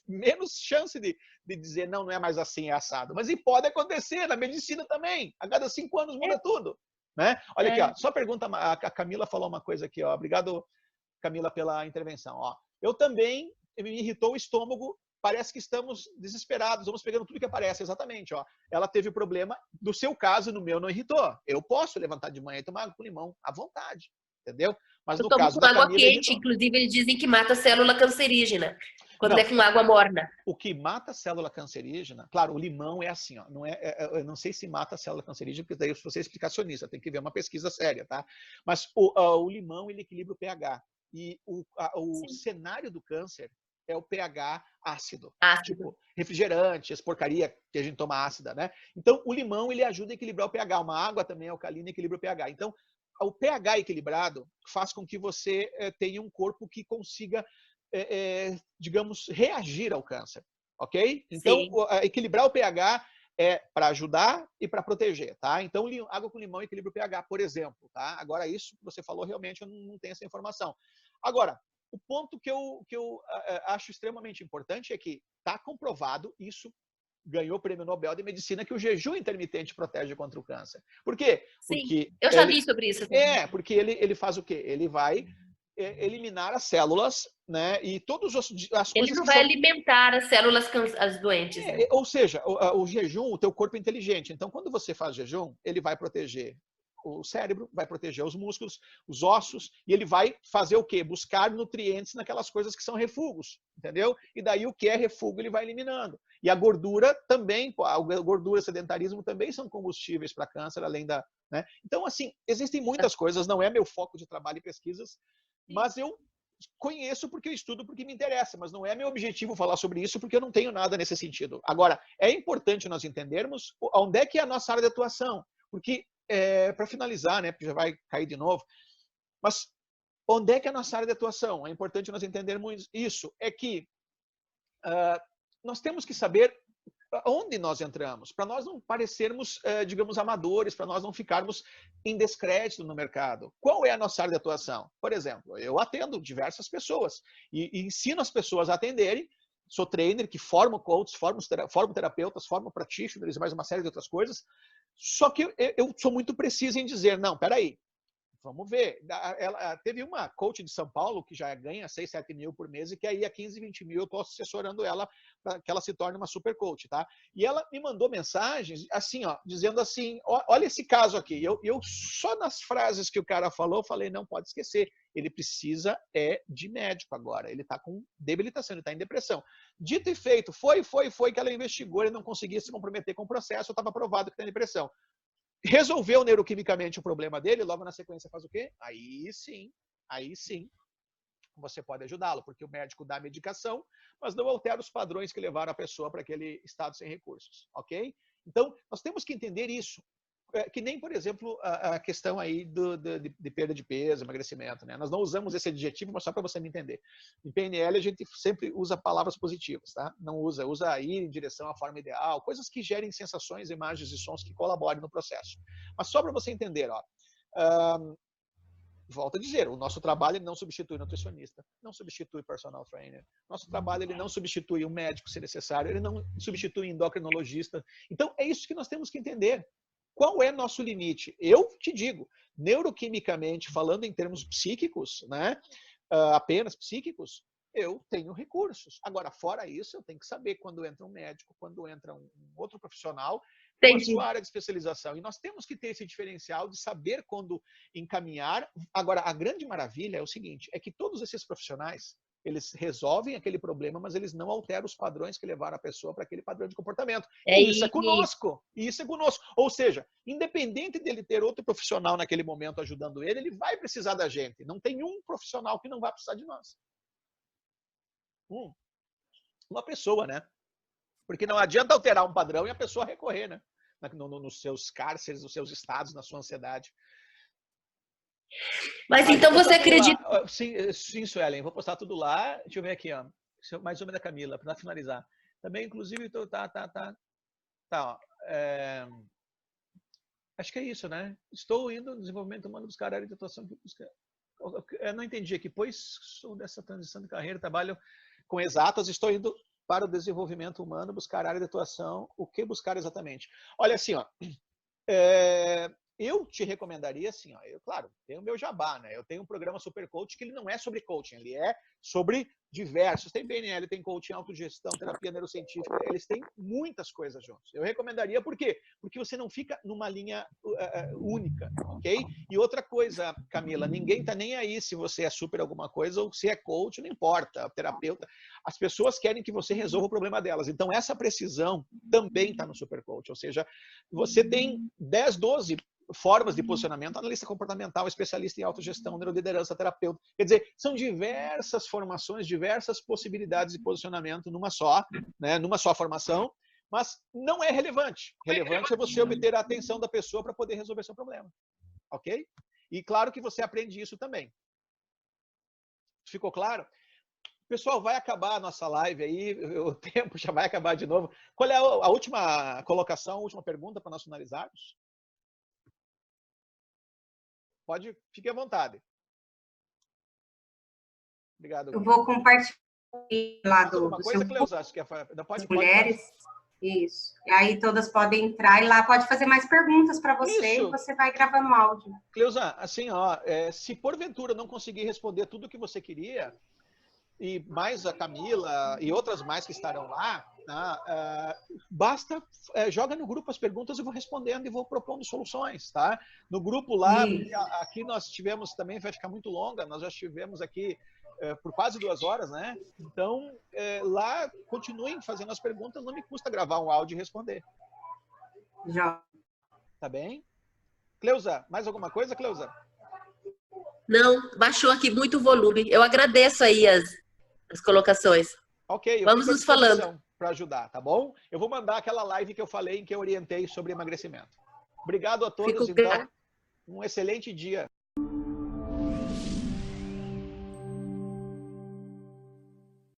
menos chance de dizer, não é mais assim, é assado. Mas e pode acontecer, na medicina também. A cada 5 anos muda tudo. Né? Olha aqui, só pergunta, a Camila falou uma coisa aqui, obrigado, Camila, pela intervenção. Eu também, me irritou o estômago. Parece que estamos desesperados, vamos pegando tudo que aparece, exatamente. Ela teve problema, no seu caso, no meu não irritou. Eu posso levantar de manhã e tomar água com limão, à vontade, entendeu? Mas no caso da Camila, água quente, inclusive eles dizem que mata a célula cancerígena, quando é com água morna. O que mata a célula cancerígena, claro, o limão é assim, eu não sei se mata a célula cancerígena, porque daí você é explicacionista, tem que ver uma pesquisa séria, tá? Mas o limão, ele equilibra o pH. E o cenário do câncer é o pH ácido. Tipo, refrigerante, as porcaria que a gente toma ácida, né? Então, o limão, ele ajuda a equilibrar o pH. Uma água também alcalina equilibra o pH. Então, o pH equilibrado faz com que você tenha um corpo que consiga, digamos, reagir ao câncer, ok? Então, equilibrar o pH é para ajudar e para proteger, tá? Então, água com limão equilibra o pH, por exemplo, tá? Agora, isso que você falou, realmente, eu não tenho essa informação. Agora, o ponto que eu acho extremamente importante é que está comprovado, isso ganhou o Prêmio Nobel de Medicina, que o jejum intermitente protege contra o câncer. Por quê? Sim, porque eu já li sobre isso. Porque ele faz o quê? Ele vai eliminar as células, né? E todas as coisas Ele não vai alimentar as células as doentes, né? Ou seja, o jejum, o teu corpo é inteligente. Então, quando você faz jejum, ele vai proteger o cérebro, vai proteger os músculos, os ossos, e ele vai fazer o quê? Buscar nutrientes naquelas coisas que são refugos, entendeu? E daí o que é refúgio ele vai eliminando. E a gordura também, a gordura e o sedentarismo também são combustíveis para câncer, além da... né? Então, assim, existem muitas coisas, não é meu foco de trabalho e pesquisas, mas eu conheço porque eu estudo, porque me interessa, mas não é meu objetivo falar sobre isso porque eu não tenho nada nesse sentido. Agora, é importante nós entendermos onde é que é a nossa área de atuação, porque, para finalizar, né, porque já vai cair de novo, mas onde é que é a nossa área de atuação? É importante nós entendermos isso, é que nós temos que saber onde nós entramos, para nós não parecermos, digamos, amadores, para nós não ficarmos em descrédito no mercado. Qual é a nossa área de atuação? Por exemplo, eu atendo diversas pessoas e ensino as pessoas a atenderem, sou trainer que formo coaches, formo terapeutas, formo practitioners e mais uma série de outras coisas, só que eu sou muito preciso em dizer, não, peraí, vamos ver. Ela teve uma coach de São Paulo que já ganha 6, 7 mil por mês e que aí a 15, 20 mil eu estou assessorando ela para que ela se torne uma super coach, tá? E ela me mandou mensagens assim, ó, dizendo assim, olha esse caso aqui. Eu só nas frases que o cara falou, falei, não pode esquecer. Ele precisa de médico agora. Ele está com debilitação, ele está em depressão. Dito e feito, foi que ela investigou, ele não conseguia se comprometer com o processo, estava provado que tem depressão. Resolveu neuroquimicamente o problema dele, logo na sequência faz o quê? Aí sim, você pode ajudá-lo, porque o médico dá a medicação, mas não altera os padrões que levaram a pessoa para aquele estado sem recursos, ok? Então, nós temos que entender isso. Que nem, por exemplo, a questão aí de perda de peso, emagrecimento, né? Nós não usamos esse adjetivo, mas só para você me entender. Em PNL, a gente sempre usa palavras positivas, tá? Não usa ir em direção à forma ideal, coisas que gerem sensações, imagens e sons que colaborem no processo. Mas só para você entender, ó. Volto a dizer, o nosso trabalho ele não substitui nutricionista, não substitui personal trainer. Nosso trabalho ele não substitui um médico, se necessário, ele não substitui endocrinologista. Então, é isso que nós temos que entender. Qual é nosso limite? Eu te digo, neuroquimicamente, falando em termos psíquicos, né, apenas psíquicos, eu tenho recursos. Agora, fora isso, eu tenho que saber quando entra um médico, quando entra um outro profissional, com a sua área de especialização. E nós temos que ter esse diferencial de saber quando encaminhar. Agora, a grande maravilha é o seguinte, é que todos esses profissionais, eles resolvem aquele problema, mas eles não alteram os padrões que levaram a pessoa para aquele padrão de comportamento. E isso é conosco. Isso é conosco. Ou seja, independente dele ter outro profissional naquele momento ajudando ele, ele vai precisar da gente. Não tem um profissional que não vai precisar de nós. Uma pessoa, né? Porque não adianta alterar um padrão e a pessoa recorrer, né? Nos seus cárceres, nos seus estados, na sua ansiedade. Mas então você acredita... Sim, Suelen, vou postar tudo lá. Deixa eu ver aqui, ó. Mais uma da Camila, para finalizar. Também, inclusive, ó, acho que é isso, né? Estou indo no desenvolvimento humano buscar área de atuação que busca. Eu não entendi aqui, pois sou dessa transição de carreira, trabalho com exatas, estou indo para o desenvolvimento humano buscar área de atuação. O que buscar exatamente? Olha, assim, ó. Eu te recomendaria assim, ó, claro, tem o meu jabá, né? Eu tenho um programa Super Coach que ele não é sobre coaching, ele é sobre diversos. Tem PNL, tem coaching, autogestão, terapia neurocientífica, eles têm muitas coisas juntos. Eu recomendaria, por quê? Porque você não fica numa linha única, ok? E outra coisa, Camila, ninguém tá nem aí se você é super alguma coisa ou se é coach, não importa, terapeuta. As pessoas querem que você resolva o problema delas. Então, essa precisão também está no Super Coach, ou seja, você tem 10, 12 formas de posicionamento, analista comportamental, especialista em autogestão, neuroliderança, terapeuta. Quer dizer, são diversas formações, diversas possibilidades de posicionamento numa só, né, numa só formação, mas não é relevante. Relevante é você obter a atenção da pessoa para poder resolver seu problema. Ok? E claro que você aprende isso também. Ficou claro? Pessoal, vai acabar a nossa live aí, o tempo já vai acabar de novo. Qual é a última colocação, a última pergunta para nós finalizarmos? Pode, fique à vontade. Obrigado. Eu vou compartilhar lá do uma coisa, seu Cleusa, acho que pode mulheres. Isso. E aí todas podem entrar e lá pode fazer mais perguntas para você Isso. e você vai gravando áudio. Cleusa, assim, ó, se porventura não conseguir responder tudo o que você queria, e mais a Camila e outras mais que estarão lá, tá? Basta, joga no grupo as perguntas, eu vou respondendo e vou propondo soluções, tá? No grupo lá, aqui nós tivemos também, vai ficar muito longa, nós já estivemos aqui por quase 2 horas, né? Então, lá, continuem fazendo as perguntas, não me custa gravar um áudio e responder. Já. Tá bem? Cleusa, mais alguma coisa, Cleusa? Não, baixou aqui muito o volume. Eu agradeço aí as colocações. Ok, vamos nos falando para ajudar, tá bom? Eu vou mandar aquela live que eu falei em que eu orientei sobre emagrecimento. Obrigado a todos, então. Um excelente dia.